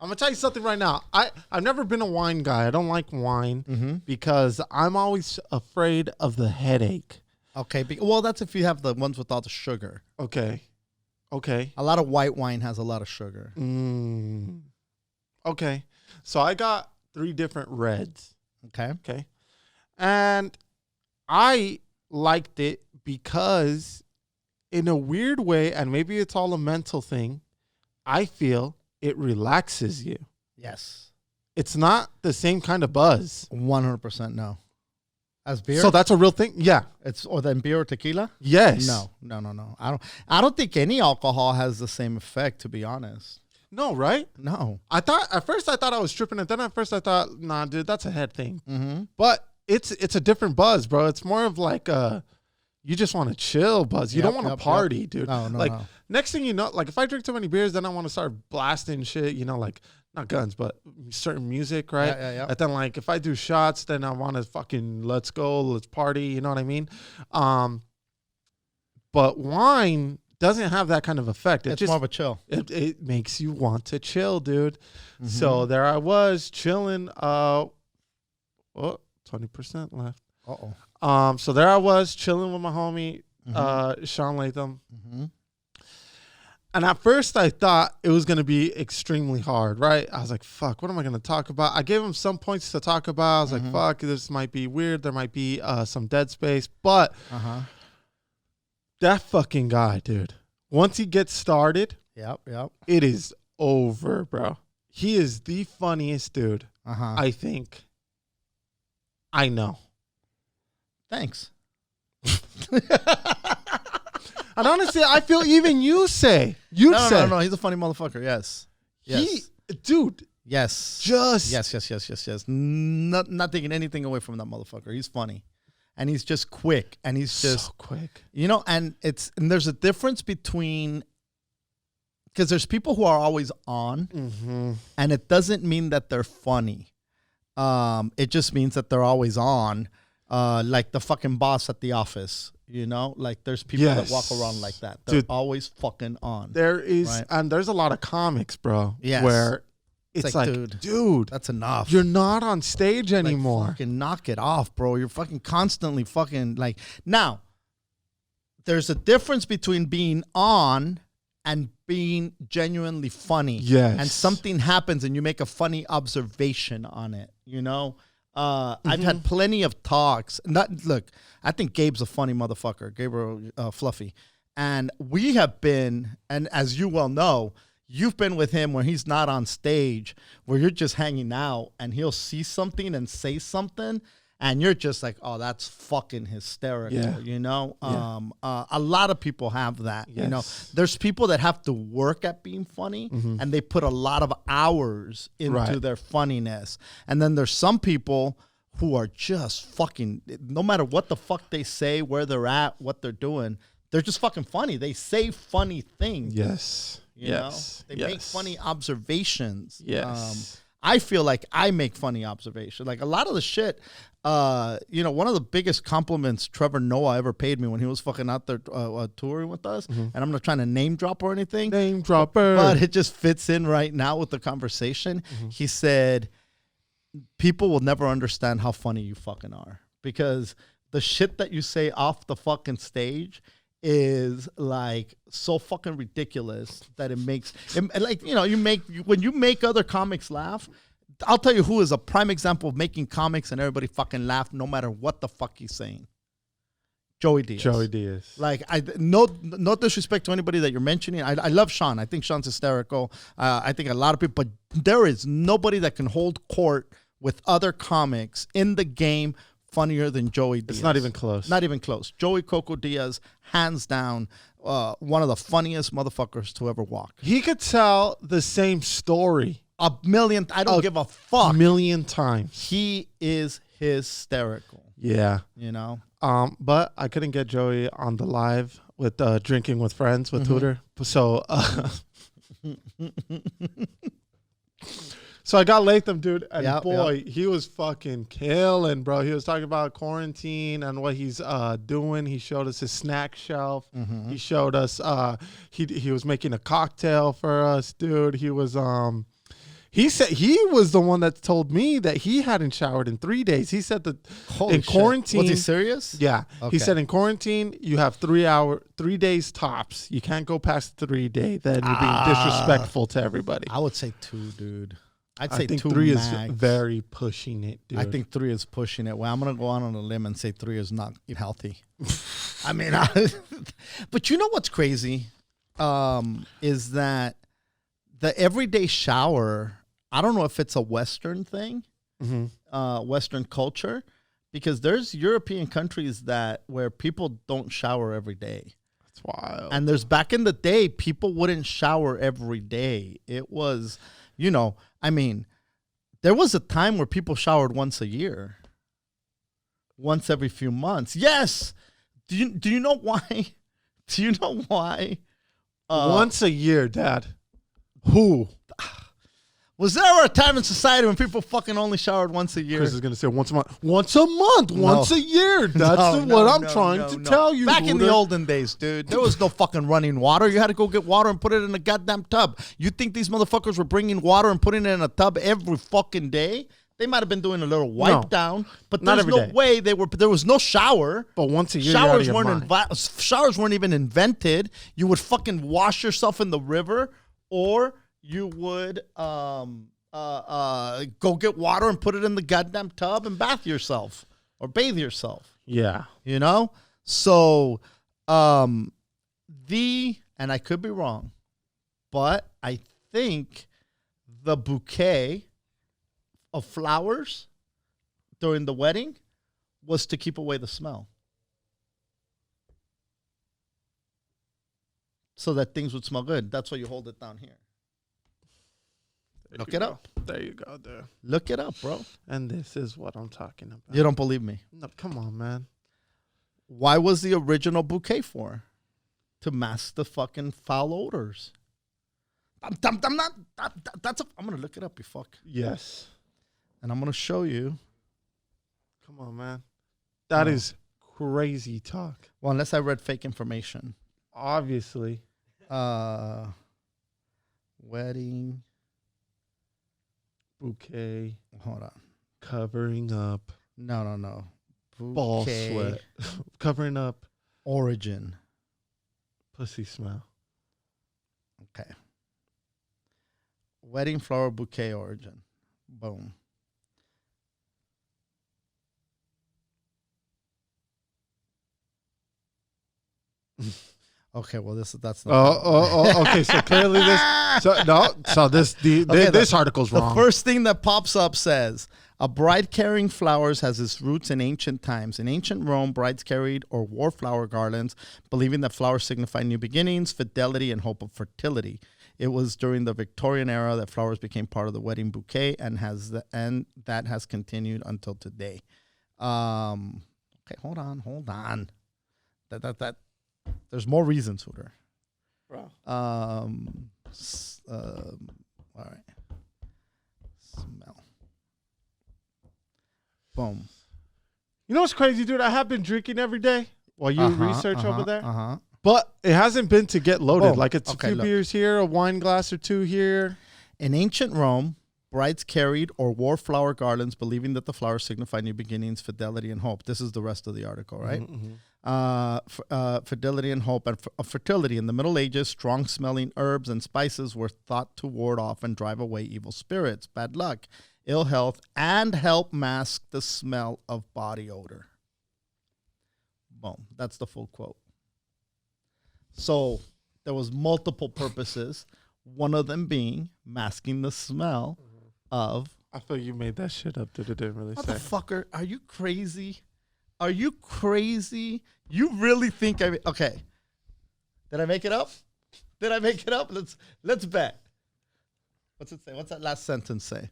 I'm going to tell you something right now. I've never been a wine guy. I don't like wine because I'm always afraid of the headache. Okay. Well, that's if you have the ones without the sugar. Okay. A lot of white wine has a lot of sugar. Okay. So I got 3 different reds. Okay. And I liked it because in a weird way, and maybe it's all a mental thing, I feel it relaxes you. Yes. It's not the same kind of buzz. 100% no. As beer? So that's a real thing? Yeah. Or than beer or tequila? Yes. No. I don't think any alcohol has the same effect, to be honest. No, right? No. At first I thought I was tripping, and then at first I thought, nah, dude, that's a head thing. But it's a different buzz, bro. It's more of like you just want to chill buzz. You don't want to party, dude. No. Next thing you know, like if I drink too many beers, then I want to start blasting shit, like not guns, but certain music, right? Yeah. And then like if I do shots, then I want to fucking let's go, let's party, you know what I mean? But wine doesn't have that kind of effect. It's more of a chill. It makes you want to chill, dude. So there I was chilling. 20% left. So there I was chilling with my homie, Sean Latham. And at first I thought it was going to be extremely hard, right? I was like, fuck, what am I going to talk about? I gave him some points to talk about. I was like, fuck, this might be weird. There might be some dead space. But that fucking guy, dude, once he gets started, it is over, bro. He is the funniest dude, I think. I know. Thanks. And honestly, I feel even you say. No, he's a funny motherfucker. Yes. Dude. Yes. Yes. Not taking anything away from that motherfucker. He's funny. And he's just quick. And he's just so quick. And there's a difference between, because there's people who are always on, and it doesn't mean that they're funny. It just means that they're always on, like the fucking boss at the office. Like there's people that walk around like that. They're always fucking on. There is, right? And there's a lot of comics, bro, where it's like, dude, that's enough. You're not on stage anymore. Like, fucking knock it off, bro. You're fucking constantly fucking like. Now, there's a difference between being on and being genuinely funny. Yes. And something happens and you make a funny observation on it, I've had plenty of talks. Look, I think Gabe's a funny motherfucker, Gabriel Fluffy. And we have been, and as you well know, you've been with him where he's not on stage, where you're just hanging out and he'll see something and say something. And you're just like, oh, that's fucking hysterical, you know? Yeah. A lot of people have that, you know? There's people that have to work at being funny, and they put a lot of hours into their funniness. And then there's some people who are just fucking, no matter what the fuck they say, where they're at, what they're doing, they're just fucking funny. They say funny things. Yes. You know? They make funny observations. Yes. I feel like I make funny observations. Like a lot of the shit, you know, one of the biggest compliments Trevor Noah ever paid me when he was fucking out there touring with us, and I'm not trying to name drop or anything. Name dropper. But it just fits in right now with the conversation. He said, people will never understand how funny you fucking are because the shit that you say off the fucking stage is like so fucking ridiculous that it makes like, you know, when you make other comics laugh. I'll tell you who is a prime example of making comics and everybody fucking laugh no matter what the fuck he's saying. Joey Diaz. Like, no disrespect to anybody that you're mentioning. I love Sean. I think Sean's hysterical. I think a lot of people, but there is nobody that can hold court with other comics in the game funnier than Joey Diaz. It's not even close. Not even close. Joey Coco Diaz, hands down, one of the funniest motherfuckers to ever walk. He could tell the same story a million. I don't give a fuck. Million times. He is hysterical. Yeah. You know? But I couldn't get Joey on the live with Drinking with Friends with Hooter. So so I got Latham, dude, and he was fucking killing, bro. He was talking about quarantine and what he's doing. He showed us his snack shelf. He showed us he was making a cocktail for us, dude. He was he said he was the one that told me that he hadn't showered in 3 days. He said that in quarantine. Was he serious? Yeah. Okay. He said in quarantine you have 3 days tops. You can't go past the 3 day. Then you're being disrespectful to everybody. I would say 2, dude. I think 3 max. Is very pushing it, dude. I think 3 is pushing it. Well, I'm going to go out on a limb and say 3 is not healthy. I mean, but you know what's crazy is that the everyday shower, I don't know if it's a Western thing, Western culture, because there's European countries where people don't shower every day. That's wild. And there's back in the day, people wouldn't shower every day. It was, you know, I mean, there was a time where people showered once a year, once every few months. Yes. Do you know why? Do you know why? Once a year, Dad. Who? Was there ever a time in society when people fucking only showered once a year? Chris is going to say once a month. Once a month. No. Once a year. That's what I'm trying to tell you. Back in the olden days, dude, there was no fucking running water. You had to go get water and put it in a goddamn tub. You think these motherfuckers were bringing water and putting it in a tub every fucking day? They might have been doing a little wipe down, but there's no way there was no shower. But once a year, showers weren't even invented. You would fucking wash yourself in the river, or you would go get water and put it in the goddamn tub and bathe yourself or bathe yourself. Yeah. You know? So and I could be wrong, but I think the bouquet of flowers during the wedding was to keep away the smell, so that things would smell good. That's why you hold it down here. Look it up. There you go, there. Look it up, bro. And this is what I'm talking about. You don't believe me? No, come on, man. Why was the original bouquet for? To mask the fucking foul odors. I'm going to look it up, you fuck. Yes. And I'm going to show you. Come on, man. That is crazy talk. Well, unless I read fake information. Obviously. Wedding. Bouquet. Hold on. Covering up. No. Bouquet. Ball sweat. Covering up. Origin. Pussy smell. Okay. Wedding flower bouquet origin. Boom. Okay, well that's not. Okay. So clearly this. This article's wrong. The first thing that pops up says a bride carrying flowers has its roots in ancient times. In ancient Rome, brides carried or wore flower garlands, believing that flowers signify new beginnings, fidelity, and hope of fertility. It was during the Victorian era that flowers became part of the wedding bouquet, and that has continued until today. Okay, hold on. That there's more reasons, Hooter. Bro. All right. Smell. Boom. You know what's crazy, dude? I have been drinking every day while you research over there. But it hasn't been to get loaded. Boom. Like it's a few beers here, a wine glass or two here. In ancient Rome, brides carried or wore flower garlands, believing that the flowers signify new beginnings, fidelity, and hope. This is the rest of the article, right? Fidelity and hope and fertility. In the Middle Ages, strong-smelling herbs and spices were thought to ward off and drive away evil spirits, bad luck, ill health, and help mask the smell of body odor. Boom. That's the full quote. So there was multiple purposes, one of them being masking the smell of... I feel you made that shit up that it didn't really say. Motherfucker, are you crazy? Are you crazy? You really think I... Okay. Did I make it up? Let's bet. What's it say? What's that last sentence say?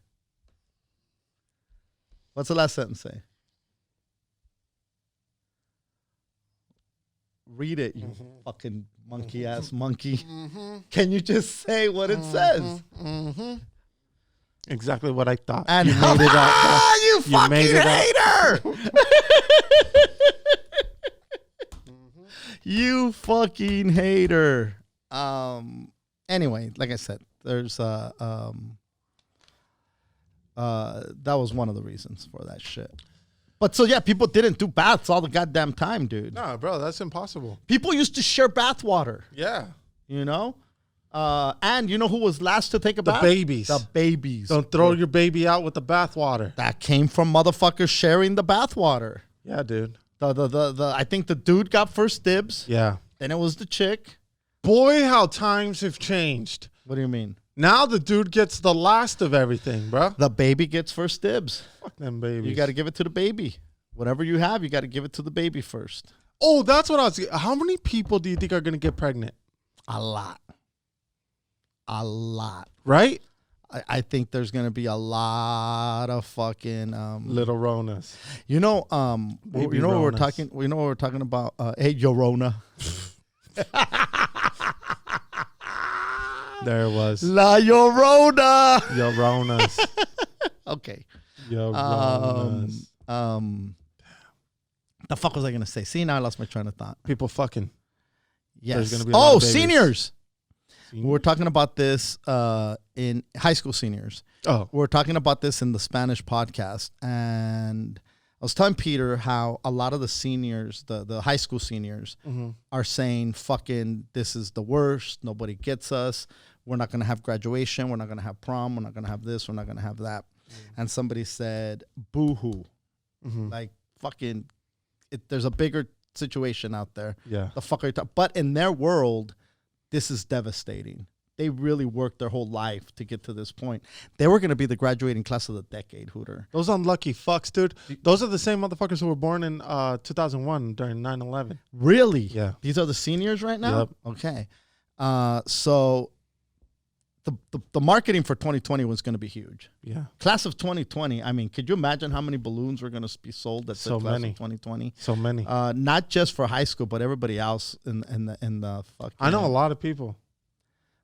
What's the last sentence say? Read it, you fucking monkey-ass monkey. Can you just say what it says? Exactly what I thought. And you made it up. You fucking hater! You fucking hater. Anyway, like I said, there's that was one of the reasons for that shit. But so yeah, people didn't do baths all the goddamn time, dude. Nah, bro, that's impossible. People used to share bath water. Yeah. You know? And you know who was last to take a bath? The babies. The babies. Don't throw your baby out with the bath water. That came from motherfuckers sharing the bath water. Yeah, dude. I think the dude got first dibs. Yeah. Then it was the chick. Boy, how times have changed. What do you mean? Now the dude gets the last of everything, bro. The baby gets first dibs. Fuck them babies. You got to give it to the baby. Whatever you have, you got to give it to the baby first. Oh, that's what I was... How many people do you think are going to get pregnant? A lot. Right? I think there's going to be a lot of fucking... little Ronas. You know, what we're talking about? Hey, Yorona. There it was. La Llorona. Lloronas. Okay. Lloronas. The fuck was I gonna say? See, now I lost my train of thought. People fucking. Yes. Gonna be a lot of babies. Seniors. We're talking about this in high school seniors. Oh. We're talking about this in the Spanish podcast, and I was telling Peter how a lot of the seniors, the high school seniors, are saying, fucking, this is the worst. Nobody gets us. We're not going to have graduation. We're not going to have prom. We're not going to have this. We're not going to have that. And somebody said, boo-hoo. Like, fucking, there's a bigger situation out there. Yeah. The fuck are you talking? But in their world, this is devastating. They really worked their whole life to get to this point. They were going to be the graduating class of the decade, Hooter. Those unlucky fucks, dude. Those are the same motherfuckers who were born in 2001 during 9/11. Really? Yeah. These are the seniors right now? Yep. Okay. So the marketing for 2020 was going to be huge. Yeah. Class of 2020, I mean, could you imagine how many balloons were going to be sold at the class of 2020? So many. Not just for high school, but everybody else in the fucking... I know a lot of people.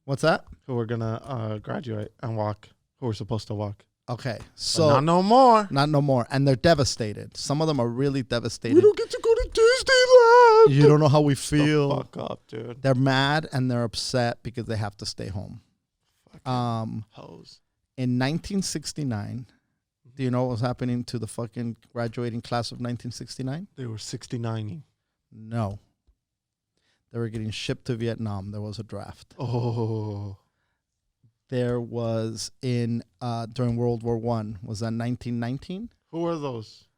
What's that? Who are going to graduate and walk, who are supposed to walk. Okay. So But not no more. Not no more. And they're devastated. Some of them are really devastated. We don't get to go to Disneyland. You don't know how we feel. The fuck up, dude. They're mad and they're upset because they have to stay home. Hoes. In 1969, do you know what was happening to the fucking graduating class of 1969? They were 69ing. No. They were getting shipped to Vietnam. There was a draft. Oh. There was during World War I. Was that 1919? Who are those?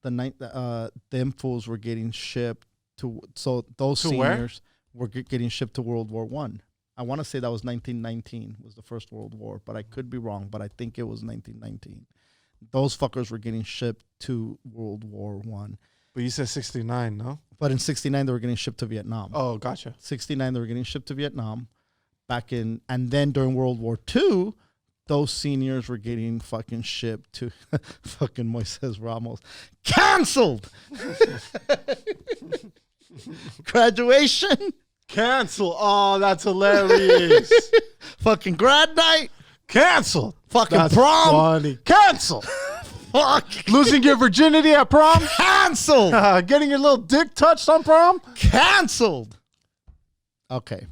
Them fools were getting shipped to, so those to seniors. were getting shipped to World War One. I want to say that was 1919 was the first World War, but I could be wrong. But I think it was 1919. Those fuckers were getting shipped to World War One. But you said 69, no? But in 69, they were getting shipped to Vietnam. Oh, gotcha. 69, they were getting shipped to Vietnam. And then during World War II, those seniors were getting fucking shipped to fucking Moises Ramos. Canceled! Graduation? Cancel. Oh, that's hilarious. Fucking grad night? Cancel. Fucking that's prom? Funny. Cancel. Fuck. Losing your virginity at prom? Canceled. Getting your little dick touched on prom? Canceled. Okay.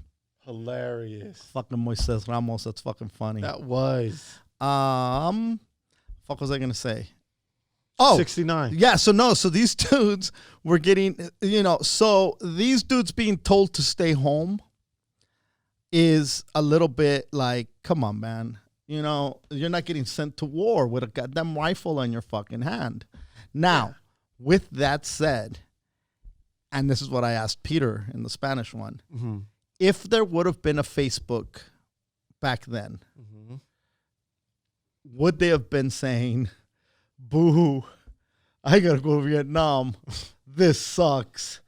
Hilarious. Fucking Moises Ramos. That's fucking funny. That was. Fuck was I gonna say? Oh, 69. Yeah. So these dudes were getting, so these dudes being told to stay home is a little bit like, come on, man. You're not getting sent to war with a goddamn rifle in your fucking hand. Now, with that said, and this is what I asked Peter in the Spanish one, if there would have been a Facebook back then, would they have been saying, boo, I gotta go to Vietnam. This sucks.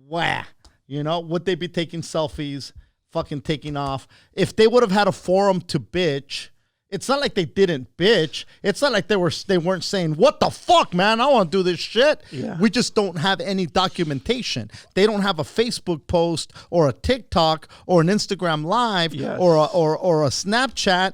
Wah. Would they be taking selfies, fucking taking off? If they would have had a forum to bitch, it's not like they didn't bitch. It's not like they weren't saying, what the fuck, man? I want to do this shit. Yeah. We just don't have any documentation. They don't have a Facebook post or a TikTok or an Instagram Live or a Snapchat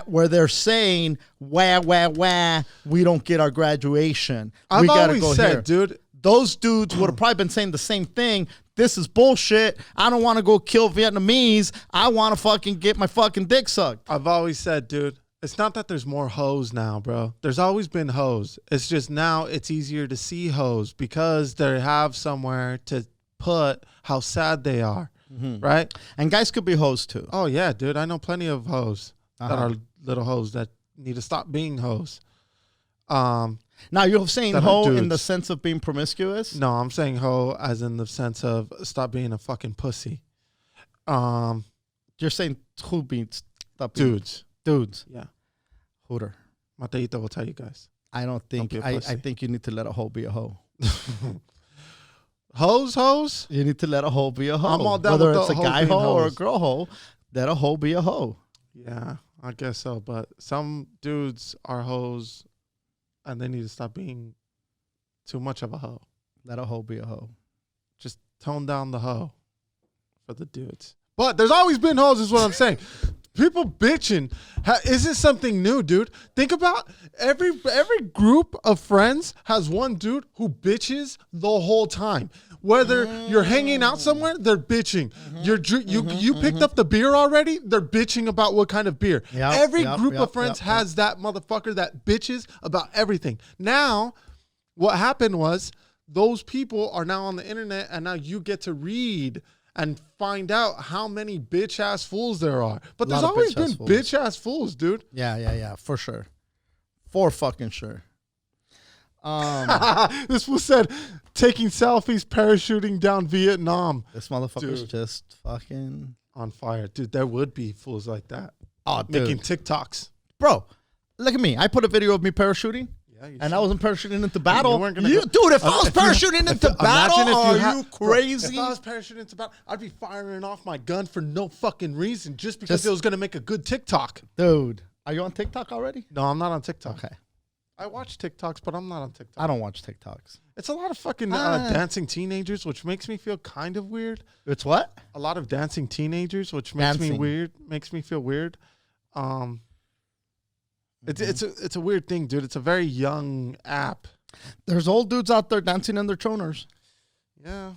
where they're saying, wah, wah, wah, we don't get our graduation. I've we gotta always go said, here. dude. Those dudes would have probably been saying the same thing. This is bullshit. I don't want to go kill Vietnamese. I want to fucking get my fucking dick sucked. I've always said, dude, it's not that there's more hoes now, bro. There's always been hoes. It's just now it's easier to see hoes because they have somewhere to put how sad they are, right? And guys could be hoes too. Oh, yeah, dude. I know plenty of hoes that are little hoes that need to stop being hoes. Now, you're saying hoe in the sense of being promiscuous? No, I'm saying hoe as in the sense of stop being a fucking pussy. You're saying who beats stop being dudes. Yeah. Hooter. Mateito will tell you guys. I don't think Don't be a I pussy. think you need to let a hoe be a hoe. Hoes? You need to let a hoe be a hoe. I'm all down Whether with it's the a hoes guy being hoe or a hoes. girl hoe, let a hoe be a hoe. Yeah, I guess so. But some dudes are hoes and they need to stop being too much of a hoe. Let a hoe be a hoe. Just tone down the hoe for the dudes. But there's always been hoes, is what I'm saying. People bitching isn't something new, dude. Think about every group of friends has one dude who bitches the whole time. Whether you're hanging out somewhere, they're bitching. You picked up the beer already, they're bitching about what kind of beer. Every group of friends has that motherfucker that bitches about everything. Now, what happened was those people are now on the internet, and now you get to read and find out how many bitch-ass fools there are. But there's always been bitch-ass fools, dude. Yeah, for sure. For fucking sure. This fool said, taking selfies, parachuting down Vietnam. This motherfucker's just fucking on fire. Dude, there would be fools like that. Oh, dude. Making TikToks. Bro, look at me. I put a video of me parachuting. And I wasn't parachuting into battle. Dude, if I was parachuting into battle, are you crazy? If I was parachuting into battle, I'd be firing off my gun for no fucking reason, just because it was going to make a good TikTok. Dude, are you on TikTok already? No, I'm not on TikTok. Okay. I watch TikToks, but I'm not on TikTok. I don't watch TikToks. It's a lot of fucking dancing teenagers, which makes me feel kind of weird. It's what? A lot of dancing teenagers, which makes me weird. Makes me feel weird. It's a weird thing, dude. It's a very young app. There's old dudes out there dancing in their choners. Yeah.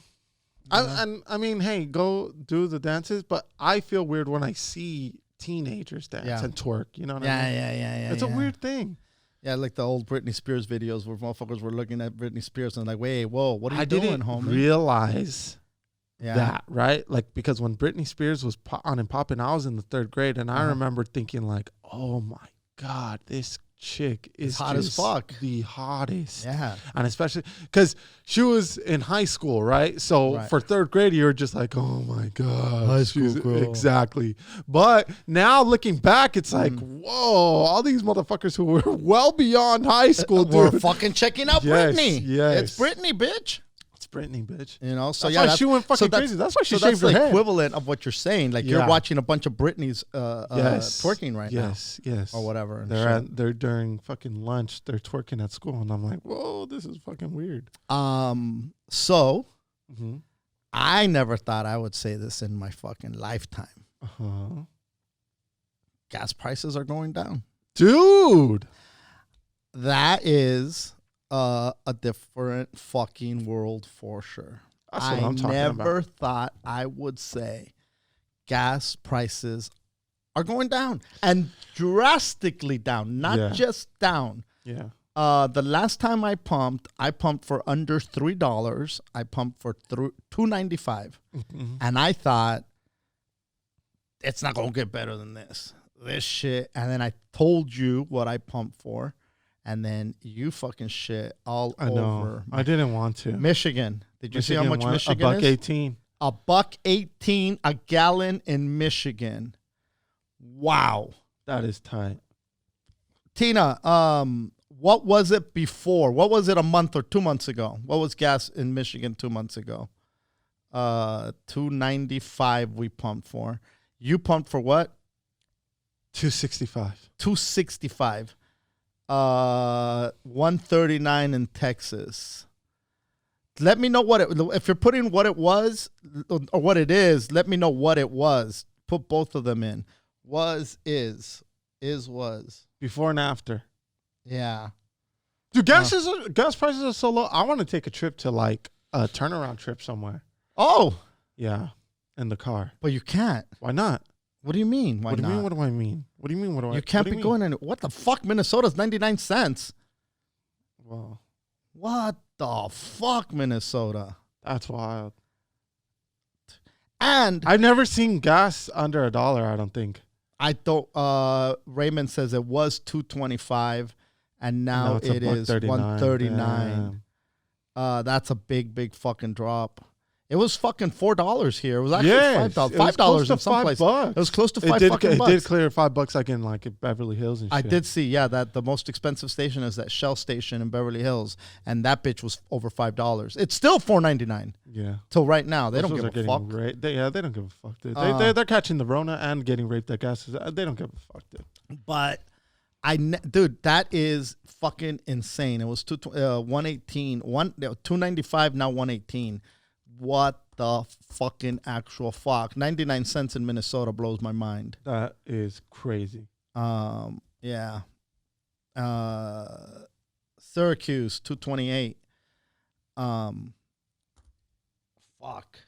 I mean, hey, go do the dances, but I feel weird when I see teenagers dance and twerk. You know what I mean? Yeah. It's a weird thing. Yeah, like the old Britney Spears videos where motherfuckers were looking at Britney Spears and like, wait, whoa, what are you doing, homie? I didn't realize that, right? Like, because when Britney Spears was on and popping, I was in the 3rd grade, and I remember thinking like, oh my God, this chick is hot as fuck. The hottest. Yeah. And especially because she was in high school, right? So for third grade, you're just like, oh my God. High school girl. Exactly. But now looking back, it's like, whoa, all these motherfuckers who were well beyond high school, dude. We're fucking checking out Britney. Yes. It's Britney, bitch. Britney, bitch. You know, so that's why she went fucking crazy. That's why she shaved her head. That's the head. equivalent of what you're saying. Like you're watching a bunch of Britney's twerking right now. Yes. Or whatever. They're during fucking lunch. They're twerking at school, and I'm like, whoa, this is fucking weird. So I never thought I would say this in my fucking lifetime. Gas prices are going down, dude. That is a different fucking world for sure. That's what I'm talking about. I never thought I would say gas prices are going down and drastically down, not just down. Yeah. The last time I pumped for under $3. I pumped for $2.95, and I thought it's not gonna get better than this shit. And then I told you what I pumped for. And then you fucking shit all over. I didn't want to. Michigan. Did you see how much Michigan is? $1.18. $1.18 a gallon in Michigan. Wow. That is tight. Tina, what was it before? What was it a month or 2 months ago? What was gas in Michigan 2 months ago? $2.95 we pumped for. You pumped for what? $2.65. $2.65. $1.39 in Texas. Let me know if you're putting what it was or what it is, let me know what it was. Put both of them in. Was, is, was. Before and after. Yeah. Dude, gas prices are so low. I want to take a trip to like a turnaround trip somewhere. Oh. Yeah. In the car. But you can't. Why not? What do you mean? Why what do you not? mean? What do I mean? What do you mean? What do I? You can't be going in. What the fuck? Minnesota's 99 cents. Well, what the fuck, Minnesota? That's wild. And I've never seen gas under $1. I don't think. I don't. Raymond says it was $2.25, and now it is $1.39. That's a big fucking drop. It was fucking $4 here. It was actually $5 in some places. It was close to $5 fucking bucks. It did clear $5 like in Beverly Hills and shit. I did see, that the most expensive station is that Shell station in Beverly Hills, and that bitch was over $5. It's still $4.99. Yeah. Till right now, they don't give a fuck. They don't give a fuck, dude. They're catching the Rona and getting raped at gas. They don't give a fuck, dude. But dude, that is fucking insane. It was $1.18, $2.95, now $1.18. What the fucking actual fuck? 99 cents in Minnesota blows my mind. That is crazy. Yeah. Syracuse, $2.28. Fuck.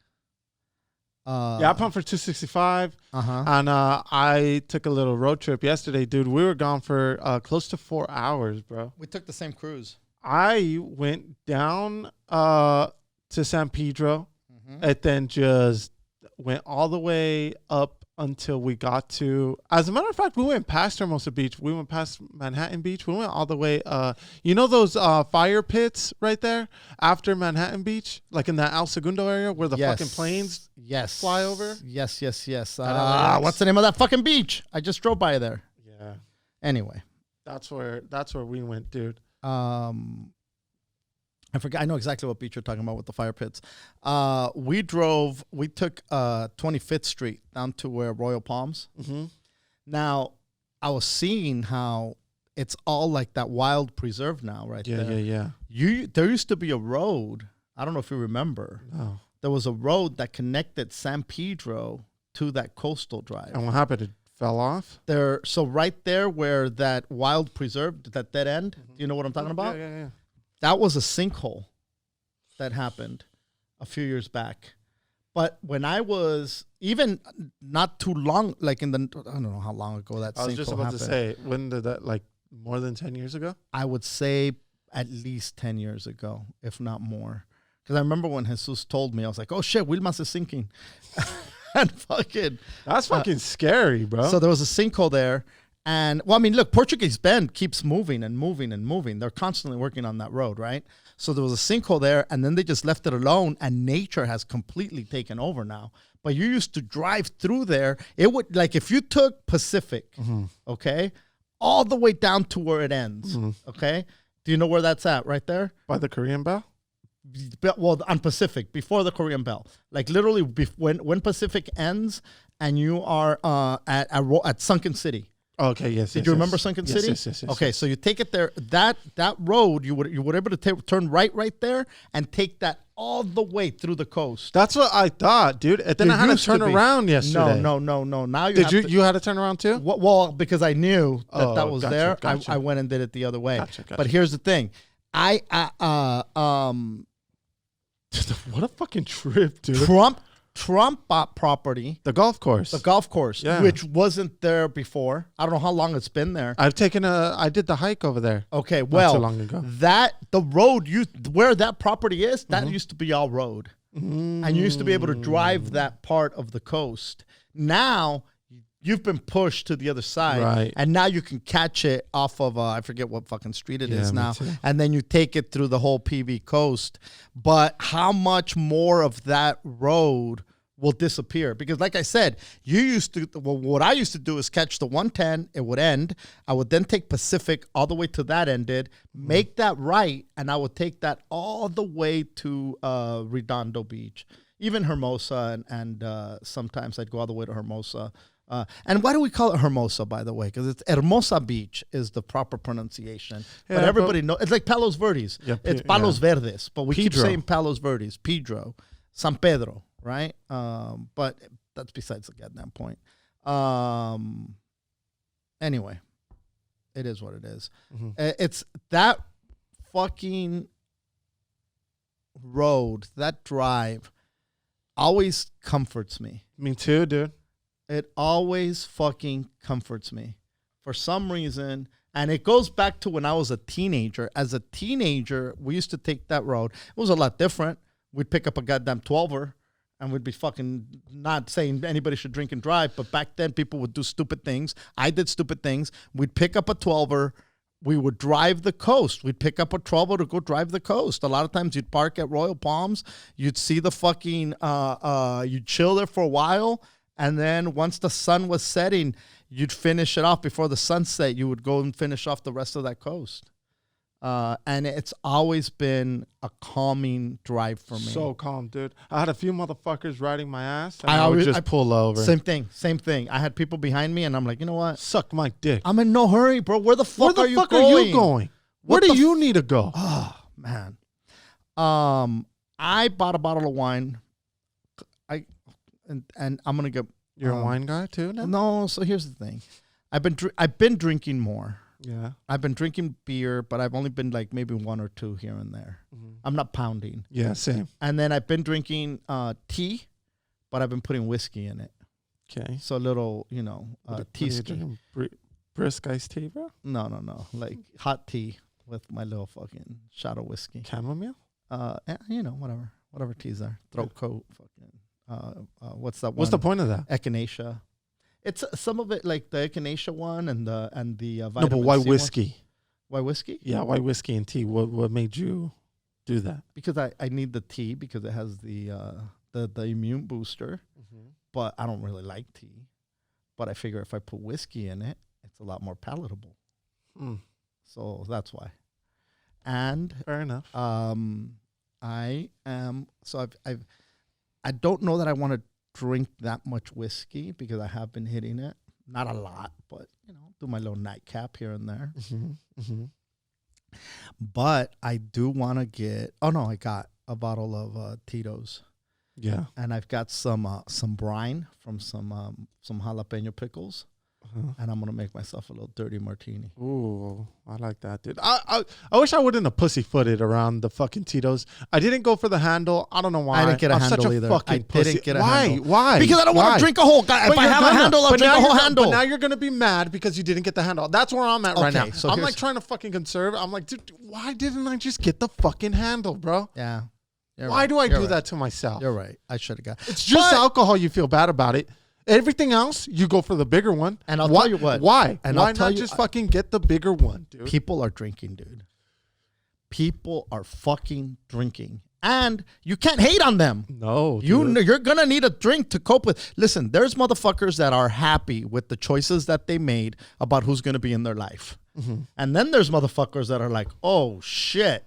Yeah, I pumped for $2.65. And I took a little road trip yesterday, dude. We were gone for close to 4 hours, bro. We took the same cruise. I went down to San Pedro, and then just went all the way up until we got to, as a matter of fact, we went past Hermosa Beach. We went past Manhattan Beach. We went all the way, you know those fire pits right there after Manhattan Beach? Like in that El Segundo area where the fucking planes fly over? Yes. What's the name of that fucking beach? I just drove by there. Yeah. Anyway. That's where we went, dude. I forgot. I know exactly what beach you're talking about with the fire pits. We took 25th Street down to where Royal Palms. Now, I was seeing how it's all like that wild preserve now, right there. Yeah. There used to be a road. I don't know if you remember. No. There was a road that connected San Pedro to that coastal drive. And what happened? It fell off? So right there where that wild preserve, that dead end, you know what I'm talking about? Yeah. That was a sinkhole that happened a few years back. But when I was even not too long, like I don't know how long ago that sinkhole happened. I was just about to say, when did that, like more than 10 years ago? I would say at least 10 years ago, if not more. Because I remember when Jesus told me, I was like, oh shit, Wilmas is sinking. And fucking. That's fucking scary, bro. So there was a sinkhole there. And well, I mean, look, Portuguese Bend keeps moving and moving and moving. They're constantly working on that road, right? So there was a sinkhole there, and then they just left it alone, and nature has completely taken over now. But you used to drive through there. It would, like, if you took Pacific, okay, all the way down to where it ends, okay? Do you know where that's at? Right there? By the Korean Bell? Well, on Pacific, before the Korean Bell. Like, literally, when Pacific ends, and you are at Sunken City. Okay, yes. Did you remember Sunken City? Yes. Okay, so you take it there. That road, you were able to turn right there and take that all the way through the coast. That's what I thought, dude. And then I had to turn around yesterday. No. Now you had to turn around too? Well, because I knew that was gotcha, there, gotcha. I went and did it the other way. Gotcha. But here's the thing, What a fucking trip, dude. Trump bought property. The golf course, yeah. Which wasn't there before. I don't know how long it's been there. I did the hike over there. Okay, well, not too long ago. The road where that property is, that used to be all road. And you used to be able to drive that part of the coast. Now you've been pushed to the other side, right? And now you can catch it off of I forget what fucking street it is now, too. and then you take it through the whole PV coast. But how much more of that road will disappear? Because, like I said, what I used to do is catch the 110. It would end. I would then take Pacific all the way to that ended, make that right, and I would take that all the way to Redondo Beach, even Hermosa, and sometimes I'd go all the way to Hermosa. And why do we call it Hermosa, by the way? Because it's Hermosa Beach is the proper pronunciation. Yeah, but everybody knows. It's like Palos Verdes. Yeah, it's Palos Verdes. But we keep Pedro. saying Palos Verdes. Pedro. San Pedro, right? But that's besides the goddamn point. Anyway, it is what it is. It's that fucking road, that drive always comforts me. Me too, dude. It always fucking comforts me for some reason. And it goes back to when I was a teenager. As a teenager, we used to take that road. It was a lot different. We'd pick up a goddamn 12er and we'd be fucking, not saying anybody should drink and drive, but back then people would do stupid things. I did stupid things. We'd pick up a 12er. We would drive the coast. We'd pick up a 12er to go drive the coast. A lot of times you'd park at Royal Palms. You'd see the fucking, you'd chill there for a while. And then once the sun was setting, you'd finish it off before the sunset. You would go and finish off the rest of that coast. And it's always been a calming drive for me. So calm, dude. I had a few motherfuckers riding my ass, and I would just pull over. Same thing. I had people behind me, and I'm like, you know what? Suck my dick. I'm in no hurry, bro. Where the fuck are you going? Where you going? Where do you need to go? Oh, man. I bought a bottle of wine. And I'm gonna get. You're a wine guy too now? No. So here's the thing, I've been drinking more. Yeah. I've been drinking beer, but I've only been like maybe one or two here and there. I'm not pounding. Yeah, same. And then I've been drinking tea, but I've been putting whiskey in it. Okay. So a little, tea. Brisk iced tea, bro? No. Like hot tea with my little fucking shot of whiskey. Chamomile? Whatever teas are. Throat coat, fucking. What's that one? What's the point of that? Echinacea. It's some of it like the echinacea one and the vitamin No, but why C whiskey? One. Why whiskey? Yeah, why whiskey and tea? What made you do that? Because I need the tea because it has the immune booster. But I don't really like tea. But I figure if I put whiskey in it, it's a lot more palatable. So that's why. And fair enough. I don't know that I want to drink that much whiskey because I have been hitting it. Not a lot, but, do my little nightcap here and there. But I do want to get, I got a bottle of Tito's. Yeah. And I've got some brine from some jalapeno pickles. And I'm going to make myself a little dirty martini. Ooh, I like that, dude. I wish I wouldn't have pussyfooted around the fucking Tito's. I didn't go for the handle. I don't know why. I didn't get a handle either. I didn't get a handle. Why? Because I don't want to drink a whole... If I have a handle, I'll drink a whole handle. But now you're going to be mad because you didn't get the handle. That's where I'm at right now. So I'm like trying to fucking conserve. I'm like, dude, why didn't I just get the fucking handle, bro? Yeah. Why do I do that to myself? You're right. I should have got... It's just alcohol. You feel bad about it. Everything else, you go for the bigger one. And I'll tell you what. Why? And Why I'll tell not you, just fucking get the bigger one, dude? People are drinking, dude. People are fucking drinking. And you can't hate on them. No, You're going to need a drink to cope with. Listen, there's motherfuckers that are happy with the choices that they made about who's going to be in their life. Mm-hmm. And then there's motherfuckers that are like, oh, shit.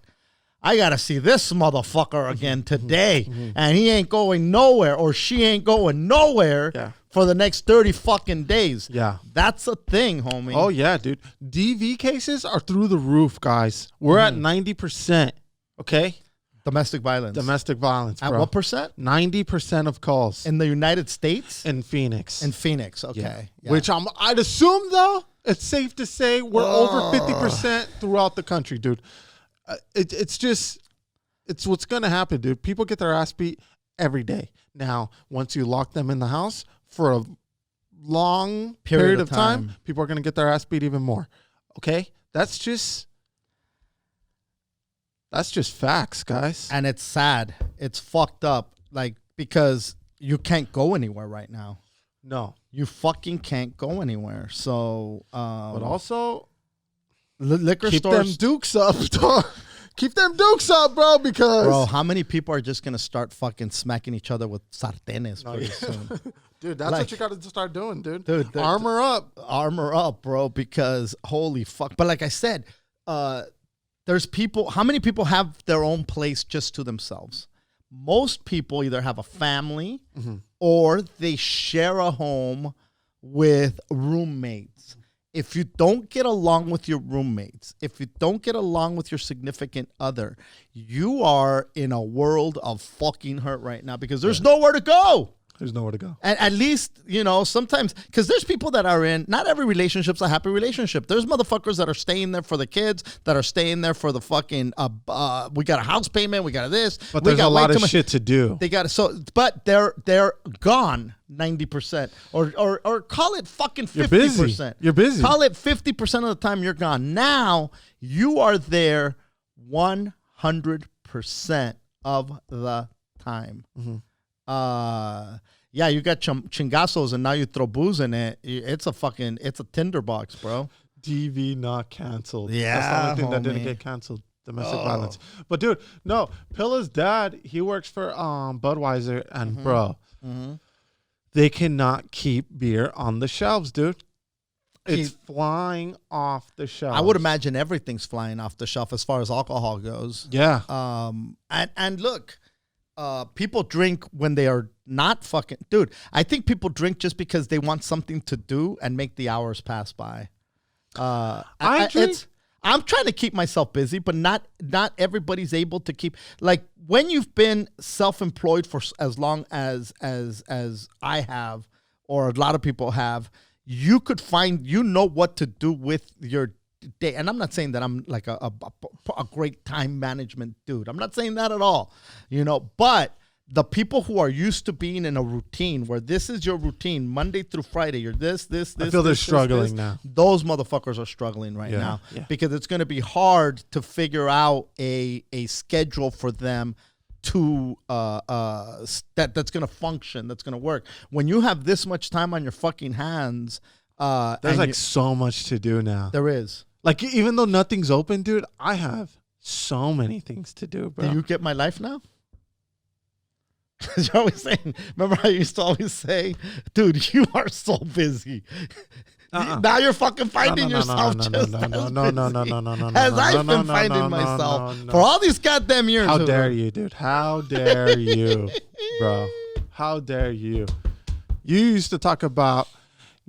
I got to see this motherfucker again today. Mm-hmm. And he ain't going nowhere or she ain't going nowhere for the next 30 fucking days. Yeah. That's a thing, homie. Oh, yeah, dude. DV cases are through the roof, guys. We're at 90%, okay? Domestic violence. Domestic violence, bro. At what percent? 90% of calls. In the United States? In Phoenix. In Phoenix, okay. Yeah. Which I'd assume, though, it's safe to say we're over 50% throughout the country, dude. It's what's going to happen, dude. People get their ass beat every day. Now, once you lock them in the house for a long period of time, people are going to get their ass beat even more. Okay? That's just facts, guys. And it's sad. It's fucked up. Like, because you can't go anywhere right now. No. You fucking can't go anywhere. So, but also, liquor keep stores. Keep them dukes up, dog. Keep them dukes up, bro, because... Bro, how many people are just going to start fucking smacking each other with sartenes pretty soon? Dude, that's what you got to start doing, dude. Armor up. Armor up, bro, because holy fuck. But like I said, there's people... How many people have their own place just to themselves? Most people either have a family or they share a home with roommates. If you don't get along with your roommates, if you don't get along with your significant other, you are in a world of fucking hurt right now because there's nowhere to go. There's nowhere to go. And at least, you know, sometimes, because there's people that are in, not every relationship's a happy relationship. There's motherfuckers that are staying there for the kids, that are staying there for the fucking, we got a house payment, we got this. But there's a lot of shit to do. They got but they're gone 90%, or call it fucking 50%. You're busy. Call it 50% of the time you're gone. Now you are there 100% of the time. Yeah, you got chingazos and now you throw booze in it. It's a tinderbox, bro. DV not canceled. Yeah, that's the only thing that didn't get canceled. Domestic violence. But dude, no, Pilla's dad, he works for Budweiser, and bro, they cannot keep beer on the shelves, dude. It's flying off the shelf. I would imagine everything's flying off the shelf as far as alcohol goes. Yeah. And look. People drink when they are not fucking... Dude, I think people drink just because they want something to do and make the hours pass by. I drink... I'm trying to keep myself busy, but not everybody's able to keep... Like, when you've been self-employed for as long as I have, or a lot of people have, you could find... You know what to do with your day. And I'm not saying that I'm like a great time management dude. I'm not saying that at all, you know, but the people who are used to being in a routine where this is your routine Monday through Friday, you're this. I feel they're struggling now. Those motherfuckers are struggling right now because it's going to be hard to figure out a schedule for them to that's going to function, that's going to work. When you have this much time on your fucking hands, there's like so much to do now. There is. Like, even though nothing's open, dude, I have so many things to do, bro. Do you get my life now? Because you're always saying, remember I used to always say, dude, you are so busy. Now you're fucking finding yourself just as busy as I've been finding myself for all these goddamn years. How dare you, dude? How dare you, bro? How dare you? You used to talk about...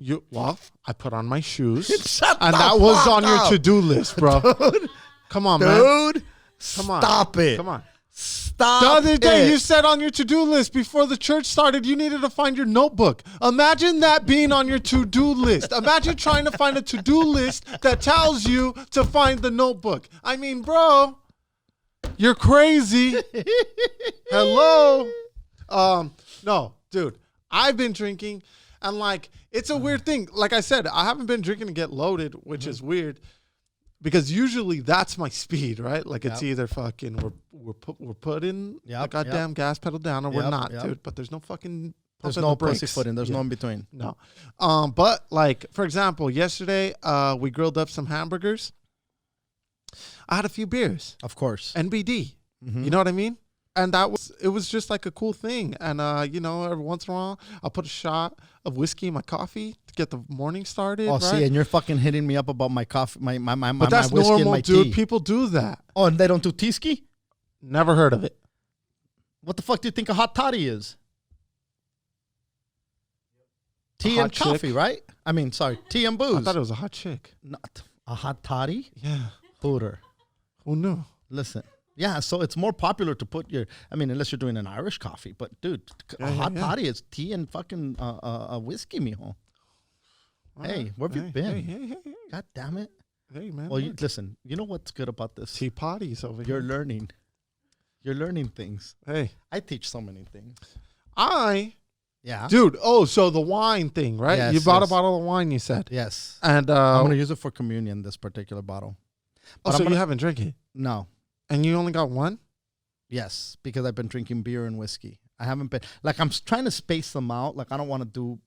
I put on my shoes, and that was on your to-do list, bro. Dude, come on, man. Dude, stop it. Come on. Stop. The other day, you said on your to-do list before the church started, you needed to find your notebook. Imagine that being on your to-do list. Imagine trying to find a to-do list that tells you to find the notebook. I mean, bro, you're crazy. Hello. No, dude, I've been drinking. And, like, it's a weird thing. Like I said, I haven't been drinking to get loaded, which is weird. Because usually that's my speed, right? Like, it's either fucking we're putting the goddamn gas pedal down or we're not, dude. But there's no fucking There's pumping no the brakes. pussyfooting. There's no in between. No. But like, for example, yesterday we grilled up some hamburgers. I had a few beers. Of course. NBD. You know what I mean? And it was just like a cool thing. And, every once in a while, I'll put a shot of whiskey in my coffee to get the morning started. Oh, right? see, and you're fucking hitting me up about my coffee, my But that's whiskey normal, and my dude. tea. People do that. Oh, and they don't do tea-ski? Never heard of it. What the fuck do you think a hot toddy is? Tea and coffee, chick. right? I mean, sorry, tea and booze. I thought it was a hot chick. Not a hot toddy? Yeah. Hooter. Who knew? Listen. Yeah, so it's more popular to put unless you're doing an Irish coffee. But, dude, a hot toddy is tea and fucking whiskey, mijo. Hey, where have you been? Hey. God damn it. Hey, man. Well, listen, you know what's good about this? Tea potties over here. You're learning. You're learning things. Hey. I teach so many things. Yeah. Dude, so the wine thing, right? Yes, you bought yes. a bottle of wine, you said. Yes. And I'm going to use it for communion, this particular bottle. But so you haven't drank it? No. And you only got one? Yes, because I've been drinking beer and whiskey. I haven't been, like, I'm trying to space them out. Like, I don't want to do,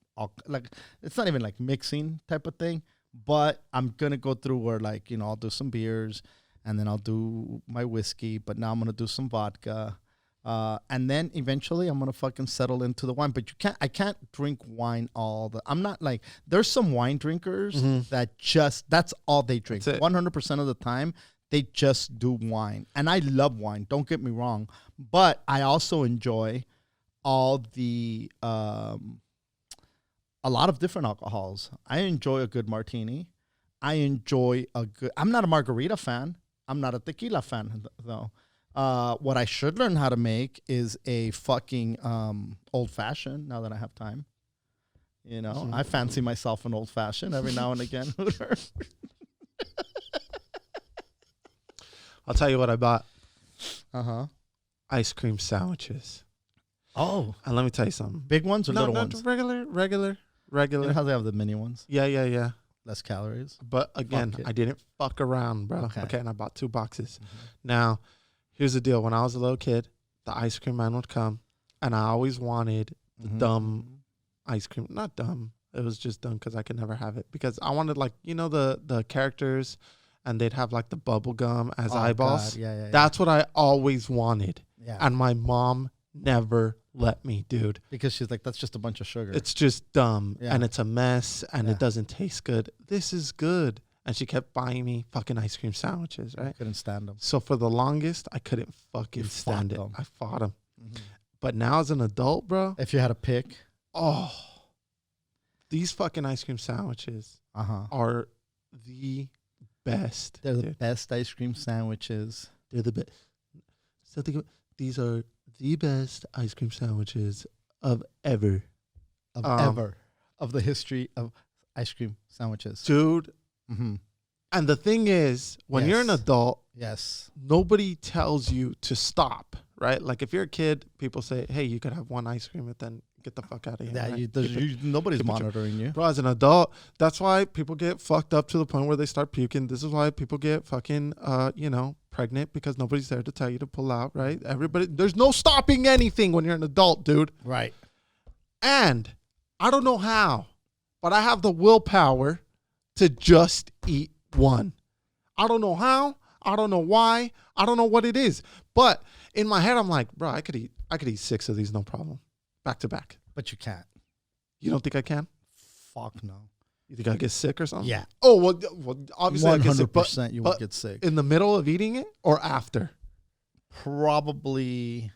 it's not even like mixing type of thing. But I'm going to go through where, like, I'll do some beers and then I'll do my whiskey. But now I'm going to do some vodka. And then eventually I'm going to fucking settle into the wine. But I can't drink wine I'm not like, there's some wine drinkers that that's all they drink. 100% of the time, they just do wine. And I love wine, don't get me wrong. But I also enjoy all the, a lot of different alcohols. I enjoy a good martini. I'm not a margarita fan. I'm not a tequila fan, though. What I should learn how to make is a fucking old fashioned. Now that I have time, I fancy myself an old fashioned every now and again. I'll tell you what I bought. Ice cream sandwiches. Oh, and let me tell you something. Big ones or little ones? Regular. You know how they have the mini ones? Yeah. Less calories. But again, I didn't fuck around, bro. Okay, and I bought 2 boxes. Now, here's the deal. When I was a little kid, the ice cream man would come, and I always wanted the dumb ice cream. Not dumb. It was just dumb because I could never have it. Because I wanted, like, the characters, and they'd have, like, the bubble gum as eyeballs. God. Yeah. That's what I always wanted. Yeah. And my mom never let me, dude. Because she's like, that's just a bunch of sugar. It's just dumb, and it's a mess, and it doesn't taste good. This is good. And she kept buying me fucking ice cream sandwiches, right? I couldn't stand them. So for the longest, I couldn't fucking stand it. I fought them. But now as an adult, bro. If you had a pick. Oh. These fucking ice cream sandwiches are the best. They're the best ice cream sandwiches. They're the best. So these are the best ice cream sandwiches of ever. Of the history of ice cream sandwiches. Dude. And the thing is, when you're an adult, nobody tells you to stop, right? Like if you're a kid, people say, hey, you could have one ice cream and then get the fuck out of here. Yeah, right? nobody's monitoring you. Bro, as an adult, that's why people get fucked up to the point where they start puking. This is why people get fucking, pregnant, because nobody's there to tell you to pull out, right? There's no stopping anything when you're an adult, dude. Right. And I don't know how, but I have the willpower to just eat one. I don't know how. I don't know why. I don't know what it is. But in my head, I'm like, bro, I could eat 6 of these, no problem. Back to back. But you can't. You don't think I can? Fuck no. You think I get sick or something? Yeah. Oh, well obviously 100% I get sick, but you will get sick. In the middle of eating it or after? Probably.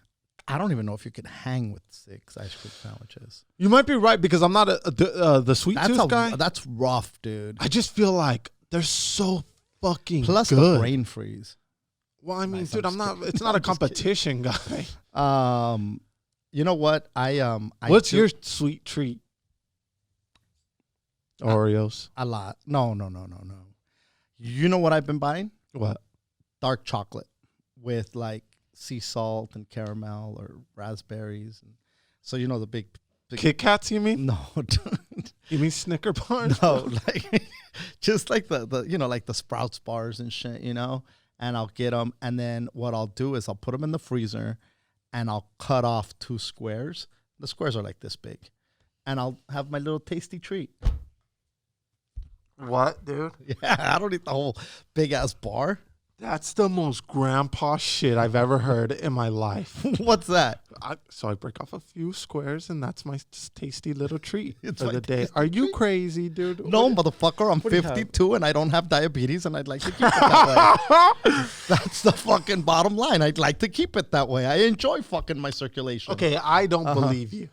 I don't even know if you could hang with 6 ice cream sandwiches. You might be right, because I'm not the sweet tooth guy. That's rough, dude. I just feel like they're so fucking Plus good. the brain freeze. Well, I mean, dude, it's not a competition guy. You know what? What's your sweet treat? Oreos. A lot. No. You know what I've been buying? What? Dark chocolate with like sea salt and caramel or raspberries. So the big Kit Kats, you mean? No, dude. You mean Snicker bars? No, like just like the like the Sprouts bars and shit, and I'll get them, and then what I'll do is I'll put them in the freezer, and I'll cut off 2 squares The squares are like this big. And I'll have my little tasty treat. What, dude? Yeah, I don't eat the whole big-ass bar. That's the most grandpa shit I've ever heard in my life. What's that? So I break off a few squares, and that's my tasty little treat It's for my the day. tasty Are you treat? crazy, dude? No, motherfucker, I'm what do you have? 52 and I don't have diabetes, and I'd like to keep it that way. That's the fucking bottom line. I'd like to keep it that way. I enjoy fucking my circulation. Okay, I don't believe you.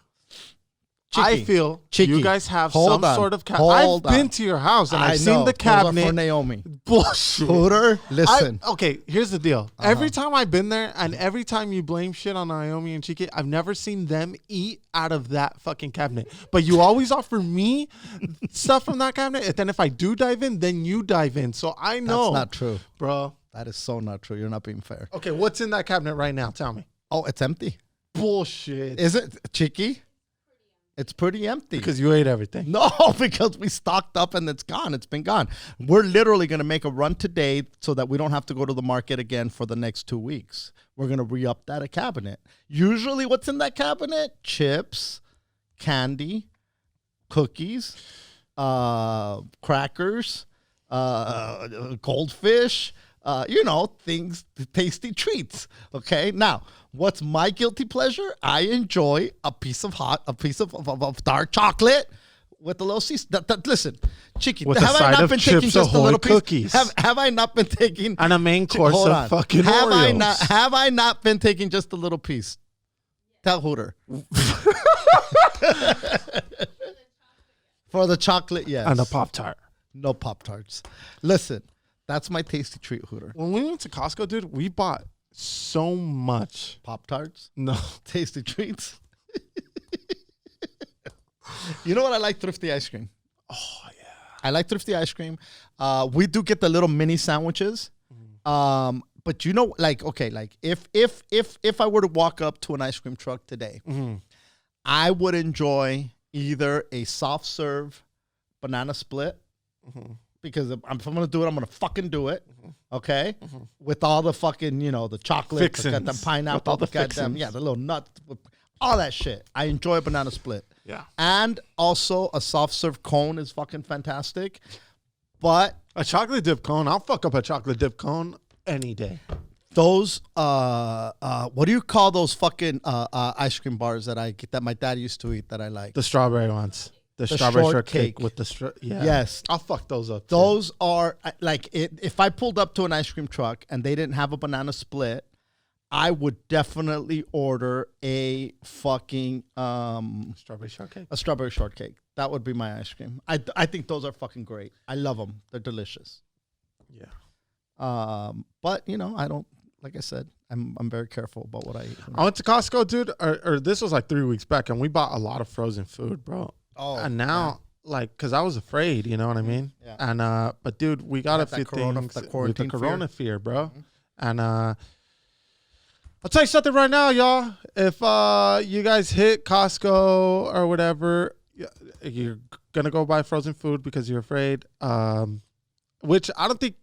Chiki, I feel Chiki, you guys have hold some on, sort of hold I've been on. to your house, and I I've seen know, the those are cabinet. for Naomi. Bullshit. Hooter, listen. Okay, here's the deal. Every time I've been there, and every time you blame shit on Naomi and Chiki, I've never seen them eat out of that fucking cabinet. But you always offer me stuff from that cabinet, and then if I do dive in, then you dive in. So I know. That's not true. Bro. That is so not true. You're not being fair. Okay, what's in that cabinet right now? Tell me. Oh, it's empty. Bullshit. Is it, Chiki? It's pretty empty. Because you ate everything. No, because we stocked up and it's gone. It's been gone. We're literally going to make a run today so that we don't have to go to the market again for the next 2 weeks. We're going to re-up that cabinet. Usually what's in that cabinet? Chips, candy, cookies, crackers, goldfish, things, tasty treats. Okay. Now, what's my guilty pleasure? I enjoy a piece of dark chocolate with a little listen, Chiki, With have a I side not of been taking Chips just a Ahoy little piece? cookies. Have I not been taking And a main course hold of on. fucking have Oreos. Have I not been taking just a little piece? Tell Hooter. For the chocolate, yes. And a Pop-Tart. No Pop-Tarts. Listen, that's my tasty treat, Hooter. When we went to Costco, dude, we bought so much. Pop-Tarts? No. Tasty treats? You know what? I like thrifty ice cream. Oh, yeah. I like thrifty ice cream. We do get the little mini sandwiches. But you know, if I were to walk up to an ice cream truck today, I would enjoy either a soft serve banana split, because if I'm going to do it, I'm going to fucking do it. Okay? With all the fucking, the chocolate, the pineapple, all the goddamn, fixins. the little nuts, all that shit. I enjoy a banana split. Yeah. And also a soft serve cone is fucking fantastic. But A chocolate dip cone. I'll fuck up a chocolate dip cone any day. those, what do you call those fucking ice cream bars that my dad used to eat that I like? The strawberry ones. The The strawberry shortcake. shortcake with the yeah. Yes. I'll fuck those up. Too. Those are if I pulled up to an ice cream truck and they didn't have a banana split, I would definitely order a fucking strawberry shortcake. a strawberry shortcake. That would be my ice cream. I think those are fucking great. I love them. They're delicious. Yeah. But I don't, like I said, I'm very careful about what I eat. I went to Costco, dude, or this was like 3 weeks back, and we bought a lot of frozen food, bro. Oh, and now, because I was afraid, you know what I mean? Yeah. And but dude, we got a few corona- things the with the quarantine corona fear, bro. And I'll tell you something right now, y'all. If you guys hit Costco or whatever, you're gonna go buy frozen food because you're afraid. Which I don't think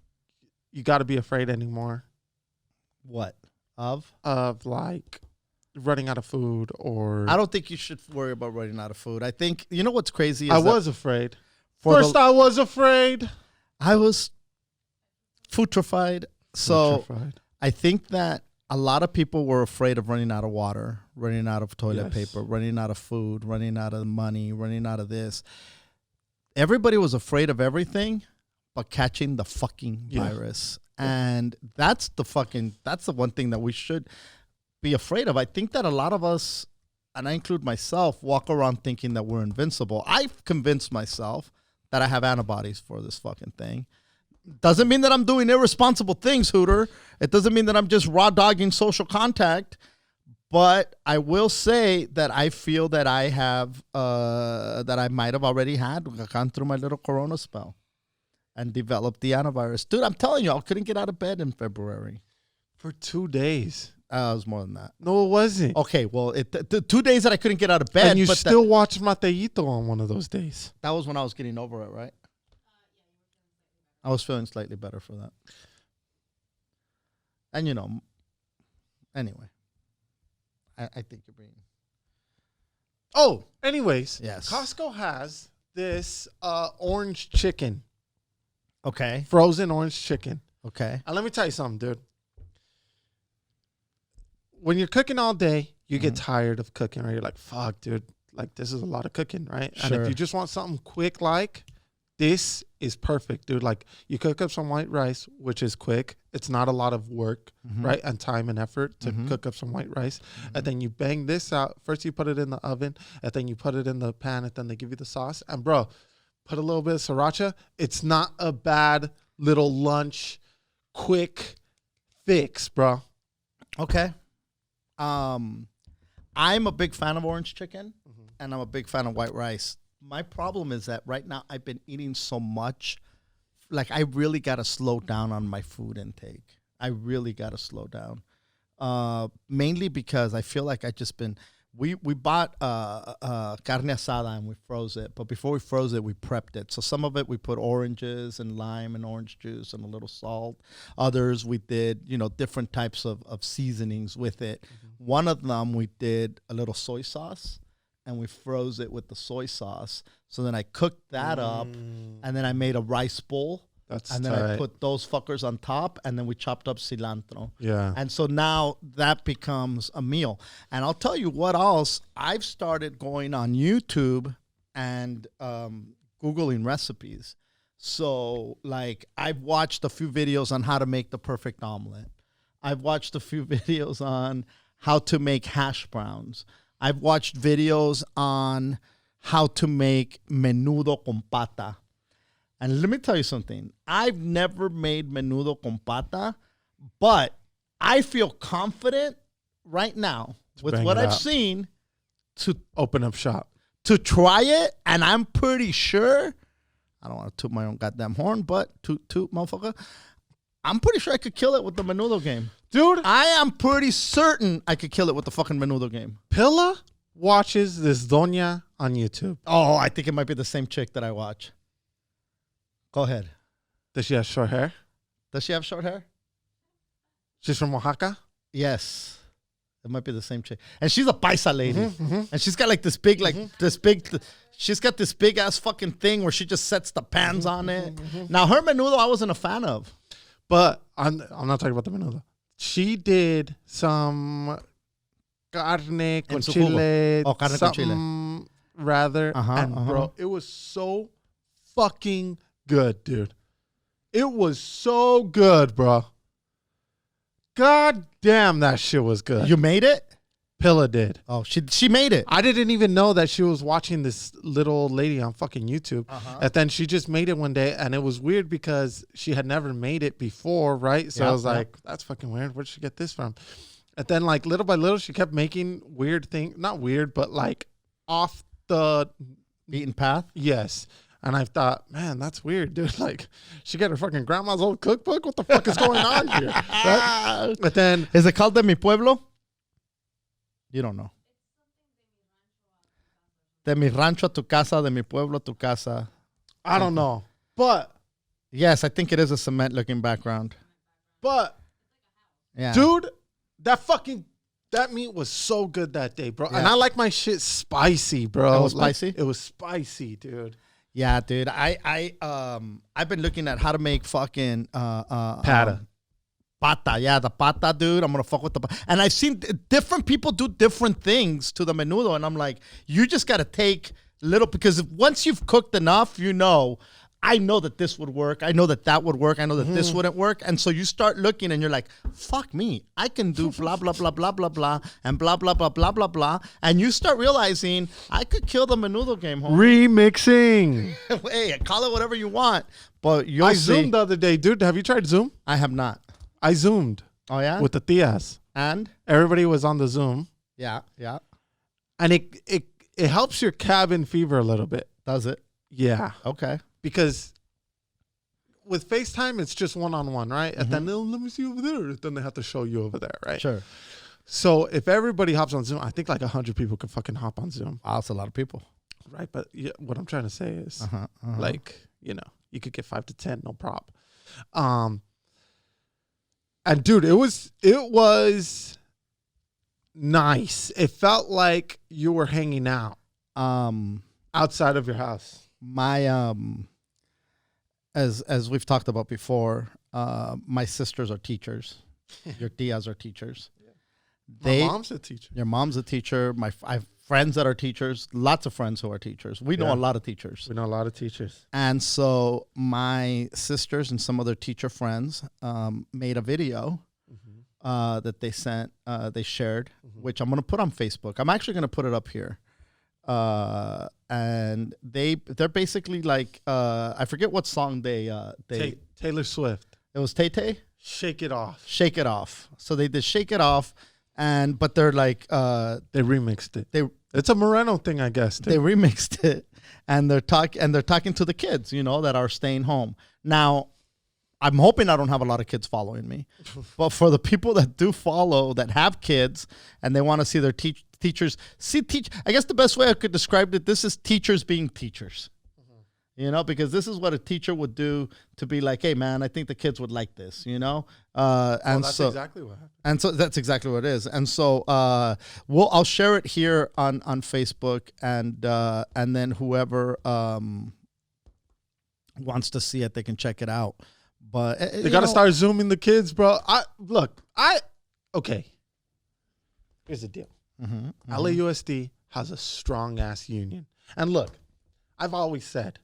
you got to be afraid anymore. What? Of like running out of food or. I don't think you should worry about running out of food. I think, what's crazy is I that was afraid. for First, I was afraid. I was putrefied. So Petrified. I think that a lot of people were afraid of running out of water, running out of toilet Yes. paper, running out of food, running out of money, running out of this. Everybody was afraid of everything but catching the fucking virus. And that's the one thing that we should be afraid of. I think that a lot of us, and I include myself, walk around thinking that we're invincible. I've convinced myself that I have antibodies for this fucking thing. Doesn't mean that I'm doing irresponsible things, Hooter. It doesn't mean that I'm just raw dogging social contact. But I will say that I feel that I have, that I might have already gone through my little corona spell and developed the antivirus. Dude, I'm telling you, I couldn't get out of bed in February. For 2 days. It was more than that. No, it wasn't. Okay, well, the 2 days that I couldn't get out of bed. And you but still watched Mateito on one of those days. that was when I was getting over it, right? I was feeling slightly better for that. And, anyway, I think you're being Oh, anyways. Yes. Costco has this orange chicken. Okay. Frozen orange chicken. Okay. And let me tell you something, dude. When you're cooking all day, you get tired of cooking, right? You're like, fuck, dude. Like, this is a lot of cooking, right? Sure. And if you just want something quick, like, this is perfect, dude. Like, you cook up some white rice, which is quick. It's not a lot of work, right? And time and effort to cook up some white rice. And then you bang this out. First, you put it in the oven, and then you put it in the pan, and then they give you the sauce. And, bro, put a little bit of sriracha. It's not a bad little lunch, quick fix, bro. Okay. I'm a big fan of orange chicken, and I'm a big fan of white rice. My problem is that right now I've been eating so much, like I really got to slow down on my food intake. I really got to slow down, mainly because I feel like I just been. We bought carne asada and we froze it, but before we froze it, we prepped it. So some of it we put oranges and lime and orange juice and a little salt. Others we did, different types of seasonings with it. One of them we did a little soy sauce, and we froze it with the soy sauce. So then I cooked that up, and then I made a rice bowl. And then I put those fuckers on top, and then we chopped up cilantro. Yeah. And so now that becomes a meal. And I'll tell you what else. I've started going on YouTube and Googling recipes. So, like, I've watched a few videos on how to make the perfect omelet. I've watched a few videos on how to make hash browns. I've watched videos on how to make menudo con pata. And let me tell you something. I've never made menudo con pata, but I feel confident right now with what I've seen to open up shop, to try it. And I'm pretty sure, I don't want to toot my own goddamn horn, but toot, motherfucker. I'm pretty sure I could kill it with the menudo game. Dude, I am pretty certain I could kill it with the fucking menudo game. Pilla watches this doña on YouTube. Oh, I think it might be the same chick that I watch. Go ahead. Does she have short hair? Does she have short hair? She's from Oaxaca? Yes. It might be the same chick. And she's a paisa lady. And she's got like this big, she's got this big ass fucking thing where she just sets the pans on it. Now, her menudo I wasn't a fan of. But I'm not talking about the menudo. She did some carne con chile. Oh, carne con chile. Rather. Bro, it was so fucking good, dude. It was so good, bro. God damn, that shit was good. You made it? Pilla did. Oh, she made it. I didn't even know that she was watching this little lady on fucking YouTube. And then she just made it one day, and it was weird because she had never made it before, right? So I was like, that's fucking weird. Where'd she get this from? And then, like, little by little, she kept making weird things. Not weird, but, like, off the beaten path? Yes. And I thought, man, that's weird, dude. Like, she got her fucking grandma's old cookbook? What the fuck is going on here? Right? But then... Is it called De Mi Pueblo? You don't know. De mi rancho a tu casa, de mi pueblo a tu casa. I don't know. But... Yes, I think it is a cement-looking background. But... Yeah. Dude, that meat was so good that day, bro. Yeah. And I like my shit spicy, bro. It was spicy? It was spicy, dude. Yeah, dude. I've been looking at how to make fucking pata. Pata, yeah, the pata, dude. I'm gonna fuck with the pata. And I've seen different people do different things to the menudo, and I'm like, you just gotta take little, because once you've cooked enough, I know that this would work. I know that would work. I know that this wouldn't work. And so you start looking and you're like, fuck me. I can do blah, blah, blah, blah, blah, blah, and blah, blah, blah, blah, blah, blah. And you start realizing I could kill the menudo game, homie. Remixing. Hey, call it whatever you want. But I zoomed the other day. Dude, have you tried Zoom? I have not. I zoomed. Oh, yeah? With the tias. And? Everybody was on the Zoom. Yeah, yeah. And it helps your cabin fever a little bit. Does it? Yeah. Okay. Because with FaceTime, it's just one-on-one, right? And then, let me see over there. Then they have to show you over there, right? Sure. So if everybody hops on Zoom, I think like 100 people could fucking hop on Zoom. Wow, that's a lot of people. Right, but yeah, what I'm trying to say is, like, you could get 5 to 10, no problem. And dude, it was nice. It felt like you were hanging out. Outside of your house. My as we've talked about before, my sisters are teachers. Your tias are teachers. My mom's a teacher. Your mom's a teacher. I have friends that are teachers. Lots of friends who are teachers. We know a lot of teachers. We know a lot of teachers. And so my sisters and some other teacher friends made a video that they sent. They shared, which I'm going to put on Facebook. I'm actually going to put it up here. And they're basically like I forget what song they Taylor Swift. It was Tay-Tay? Shake It Off. Shake It Off. So they did Shake It Off, but they're like they remixed it. It's a Moreno thing, I guess. Too. They remixed it, and they're talking to the kids, that are staying home. Now, I'm hoping I don't have a lot of kids following me, but for the people that do follow, that have kids, and they want to see their teachers I guess the best way I could describe it, this is teachers being teachers. Because this is what a teacher would do to be like, hey, man, I think the kids would like this, and that's exactly what happened. And so that's exactly what it is. And so I'll share it here on Facebook, and then whoever wants to see it, they can check it out. But they got to start zooming the kids, bro. Okay. Here's the deal. LAUSD has a strong ass union. And look, I've always said,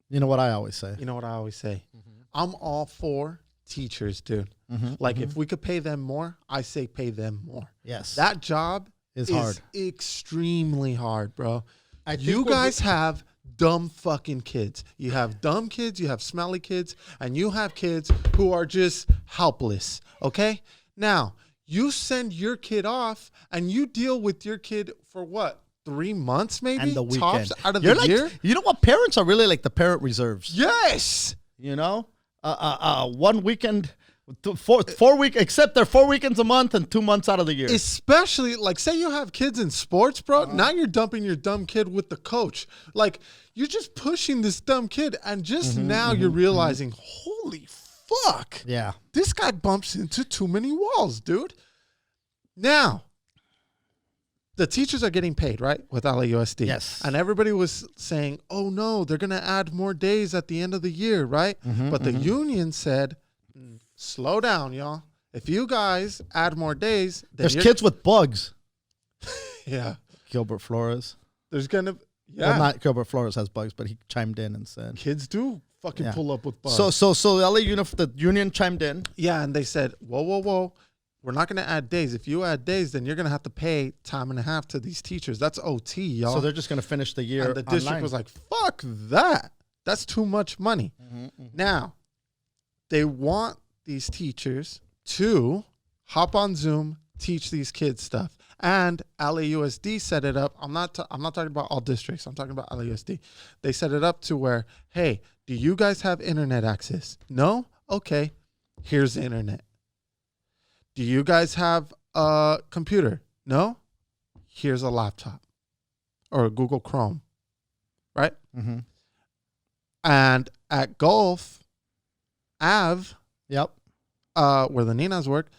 you know what I always say? I'm all for teachers, dude. If we could pay them more, I say pay them more. Yes. That job is hard. Extremely hard, bro. You guys have dumb fucking kids. You have dumb kids, you have smelly kids, and you have kids who are just helpless, okay? Now, you send your kid off, and you deal with your kid for what? 3 months, maybe? And the weekend. Tops out of the year? You know what? Parents are really like the parent reserves. Yes! 1 weekend, 4 weeks, except they're 4 weekends a month and 2 months out of the year. Especially, say you have kids in sports, bro. Now you're dumping your dumb kid with the coach. You're just pushing this dumb kid, and just now you're realizing, holy fuck. Yeah. This guy bumps into too many walls, dude. Now, the teachers are getting paid, right, with LAUSD. Yes. And everybody was saying, oh, no, they're going to add more days at the end of the year, right? But the union said, slow down, y'all. If you guys add more days, then there's kids with bugs. Yeah. Gilbert Flores. There's going to, yeah. Well, not Gilbert Flores has bugs, but he chimed in and said. Kids do fucking pull up with bugs. So the union chimed in. Yeah, and they said, whoa. We're not going to add days. If you add days, then you're going to have to pay time and a half to these teachers. That's OT, y'all. So they're just going to finish the year. And the district was like, fuck that. That's too much money. Now, they want these teachers to hop on Zoom, teach these kids stuff. And LAUSD set it up. I'm not talking about all districts. I'm talking about LAUSD. They set it up to where, hey, do you guys have internet access? No? Okay. Here's the internet. Do you guys have a computer? No? Here's a laptop or a Google Chrome, right? And at Gulf Ave, yep, where the Ninas work,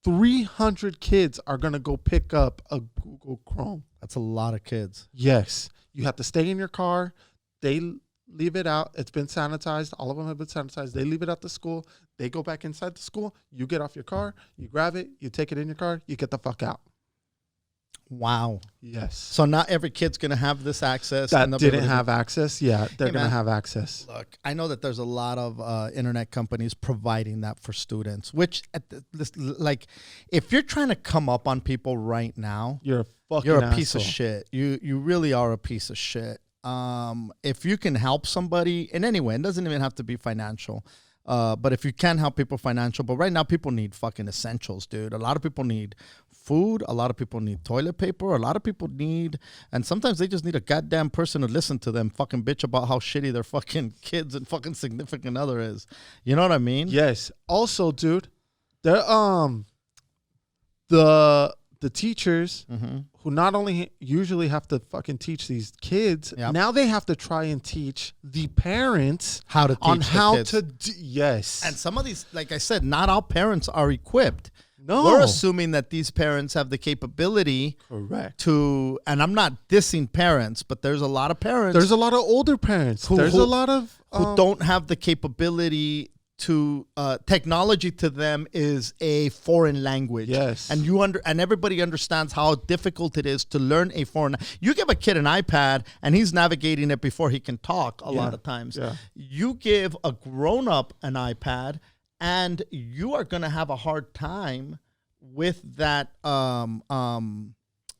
300 kids are going to go pick up a Google Chrome. That's a lot of kids. Yes. You have to stay in your car. They leave it out. It's been sanitized. All of them have been sanitized. They leave it at the school. They go back inside the school. You get off your car. You grab it. You take it in your car. You get the fuck out. Wow. Yes. So not every kid's going to have this access. That didn't have access. Yeah, they're going to have access. Look, I know that there's a lot of internet companies providing that for students, which, if you're trying to come up on people right now, you're a piece of shit. You really are a piece of shit. If you can help somebody in any way, it doesn't even have to be financial. But if you can help people financial, but right now people need fucking essentials, dude. A lot of people need food. A lot of people need toilet paper. A lot of people need, and sometimes they just need a goddamn person to listen to them fucking bitch about how shitty their fucking kids and fucking significant other is. You know what I mean? Yes. Also, dude, there the teachers who not only usually have to fucking teach these kids, now they have to try and teach the parents how to teach yes. And some of these, like I said, not all parents are equipped. No. We're assuming that these parents have the capability Correct. to, and I'm not dissing parents, but there's a lot of parents. There's a lot of older parents. There's a lot of who don't have the capability to, technology to them is a foreign language. Yes. And everybody understands how difficult it is to learn a foreign. You give a kid an iPad and he's navigating it before he can talk a lot of times. Yeah. You give a grown-up an iPad and you are going to have a hard time with that,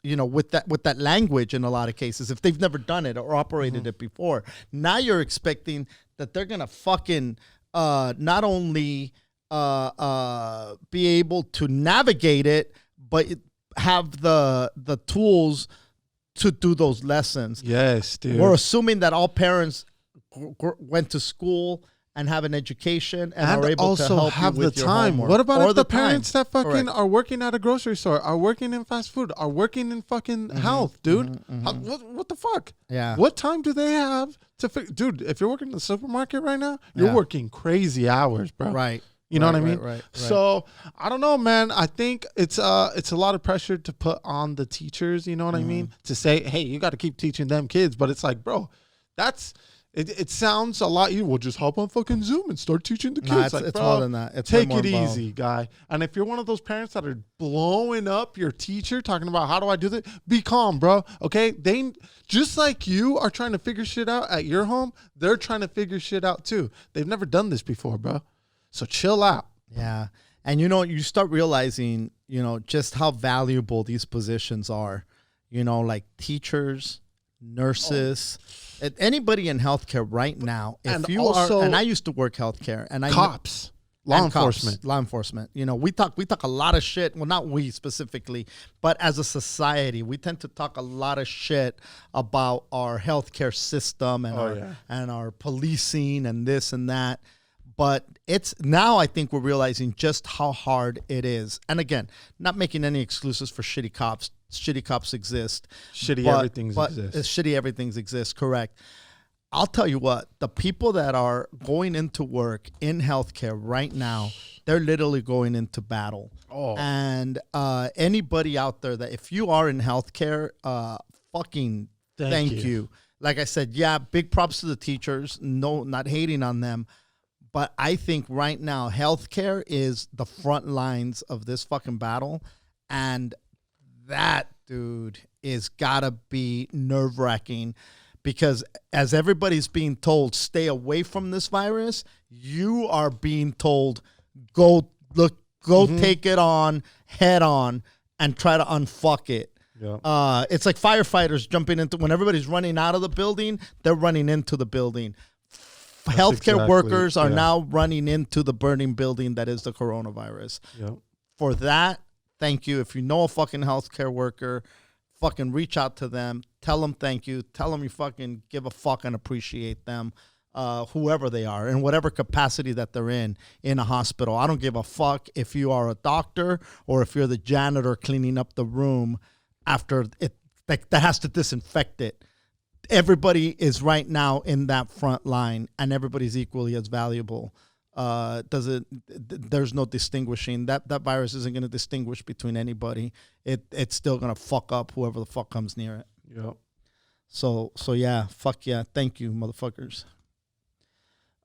with that language in a lot of cases if they've never done it or operated it before. Now you're expecting that they're going to fucking not only be able to navigate it, but have the tools to do those lessons. Yes, dude. We're assuming that all parents went to school and have an education and are able to help have you with the your time. homework. What about Or if the parents time. that fucking Correct. are working at a grocery store, are working in fast food, are working in fucking health, dude? What the fuck? Yeah. What time do they have to dude, if you're working in the supermarket right now, you're working crazy hours, bro. Right. You know Right, what I mean? right. So I don't know, man. I think it's a lot of pressure to put on the teachers. You know what I mean? To say, hey, you got to keep teaching them kids. But it's like, bro, that's it. Sounds a lot. You will just hop on fucking Zoom and start teaching the kids. Nah, like, it's bro, more than that. It's take way more it involved. easy, guy. And if you're one of those parents that are blowing up your teacher, talking about how do I do this, be calm, bro. Okay, they just like you are trying to figure shit out at your home. They're trying to figure shit out too. They've never done this before, bro. So chill out. Yeah. And, you start realizing, just how valuable these positions are, like teachers, nurses, anybody in healthcare right now. If And you also- are, and I used to work healthcare and Cops, law enforcement. Law enforcement. We talk a lot of shit. Well, not we specifically, but as a society, we tend to talk a lot of shit about our healthcare system and and our policing and this and that. But it's now I think we're realizing just how hard it is. And again, not making any excuses for shitty cops. Shitty cops exist. Shitty everything's exist. Correct. I'll tell you what, the people that are going into work in healthcare right now, they're literally going into battle. Oh. And anybody out there that if you are in healthcare, fucking thank you. Like I said, yeah, big props to the teachers. No, not hating on them. But I think right now, healthcare is the front lines of this fucking battle. And that, dude, is gotta be nerve-wracking because as everybody's being told, stay away from this virus, you are being told, go take it on head on and try to unfuck it. Yeah. It's like firefighters jumping into, when everybody's running out of the building, they're running into the building. Healthcare workers are now running into the burning building that is the coronavirus. Yep. For that, thank you. If you know a fucking healthcare worker, fucking reach out to them. Tell them thank you. Tell them you fucking give a fuck and appreciate them, whoever they are, in whatever capacity that they're in a hospital. I don't give a fuck if you are a doctor or if you're the janitor cleaning up the room after it that has to disinfect it. Everybody is right now in that front line, and everybody's equally as valuable. There's no distinguishing. That virus isn't going to distinguish between anybody. It's still going to fuck up whoever the fuck comes near it. Yep. So yeah, fuck yeah. Thank you, motherfuckers.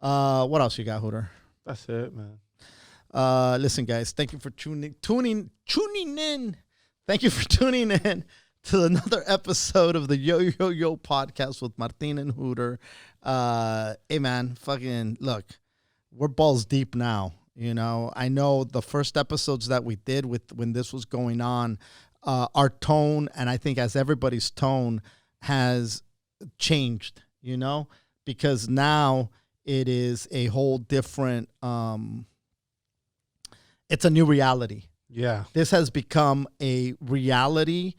What else you got, Hooter? That's it, man. Listen, guys, thank you for tuning in. Thank you for tuning in to another episode of the YoYoYo podcast with Martin and Hooter. Hey, man, fucking look, we're balls deep now. I know the first episodes that we did when this was going on, our tone, and I think as everybody's tone has changed, because now it is a whole different, it's a new reality. Yeah. This has become a reality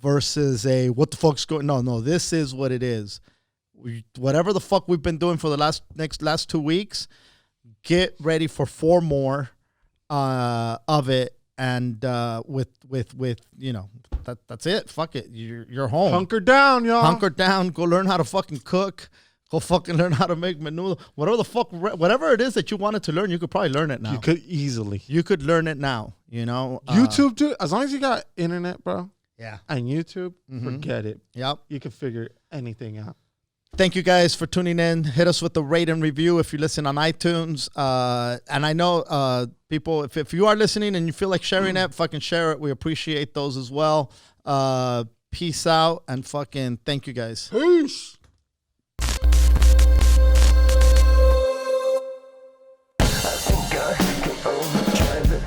versus a what the fuck's going. No, this is what it is. Whatever the fuck we've been doing for the last 2 weeks, get ready for 4 more of it, and with that's it. Fuck it, you're home. Hunker down, y'all. Hunker down. Go learn how to fucking cook. Go fucking learn how to make menudo. Whatever it is that you wanted to learn, you could probably learn it now. You could easily. You could learn it now. You know, YouTube, dude. As long as you got internet, bro. Yeah. And YouTube, forget it. Yep. You can figure anything out. Thank you guys for tuning in. Hit us with the rate and review if you listen on iTunes. And I know people, if you are listening and you feel like sharing it, fucking share it. We appreciate those as well. Peace out and fucking thank you guys. Peace.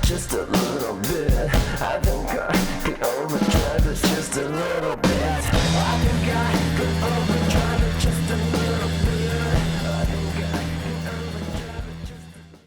Just a little bit. I think I could overdrive it just a little bit. I think I could overdrive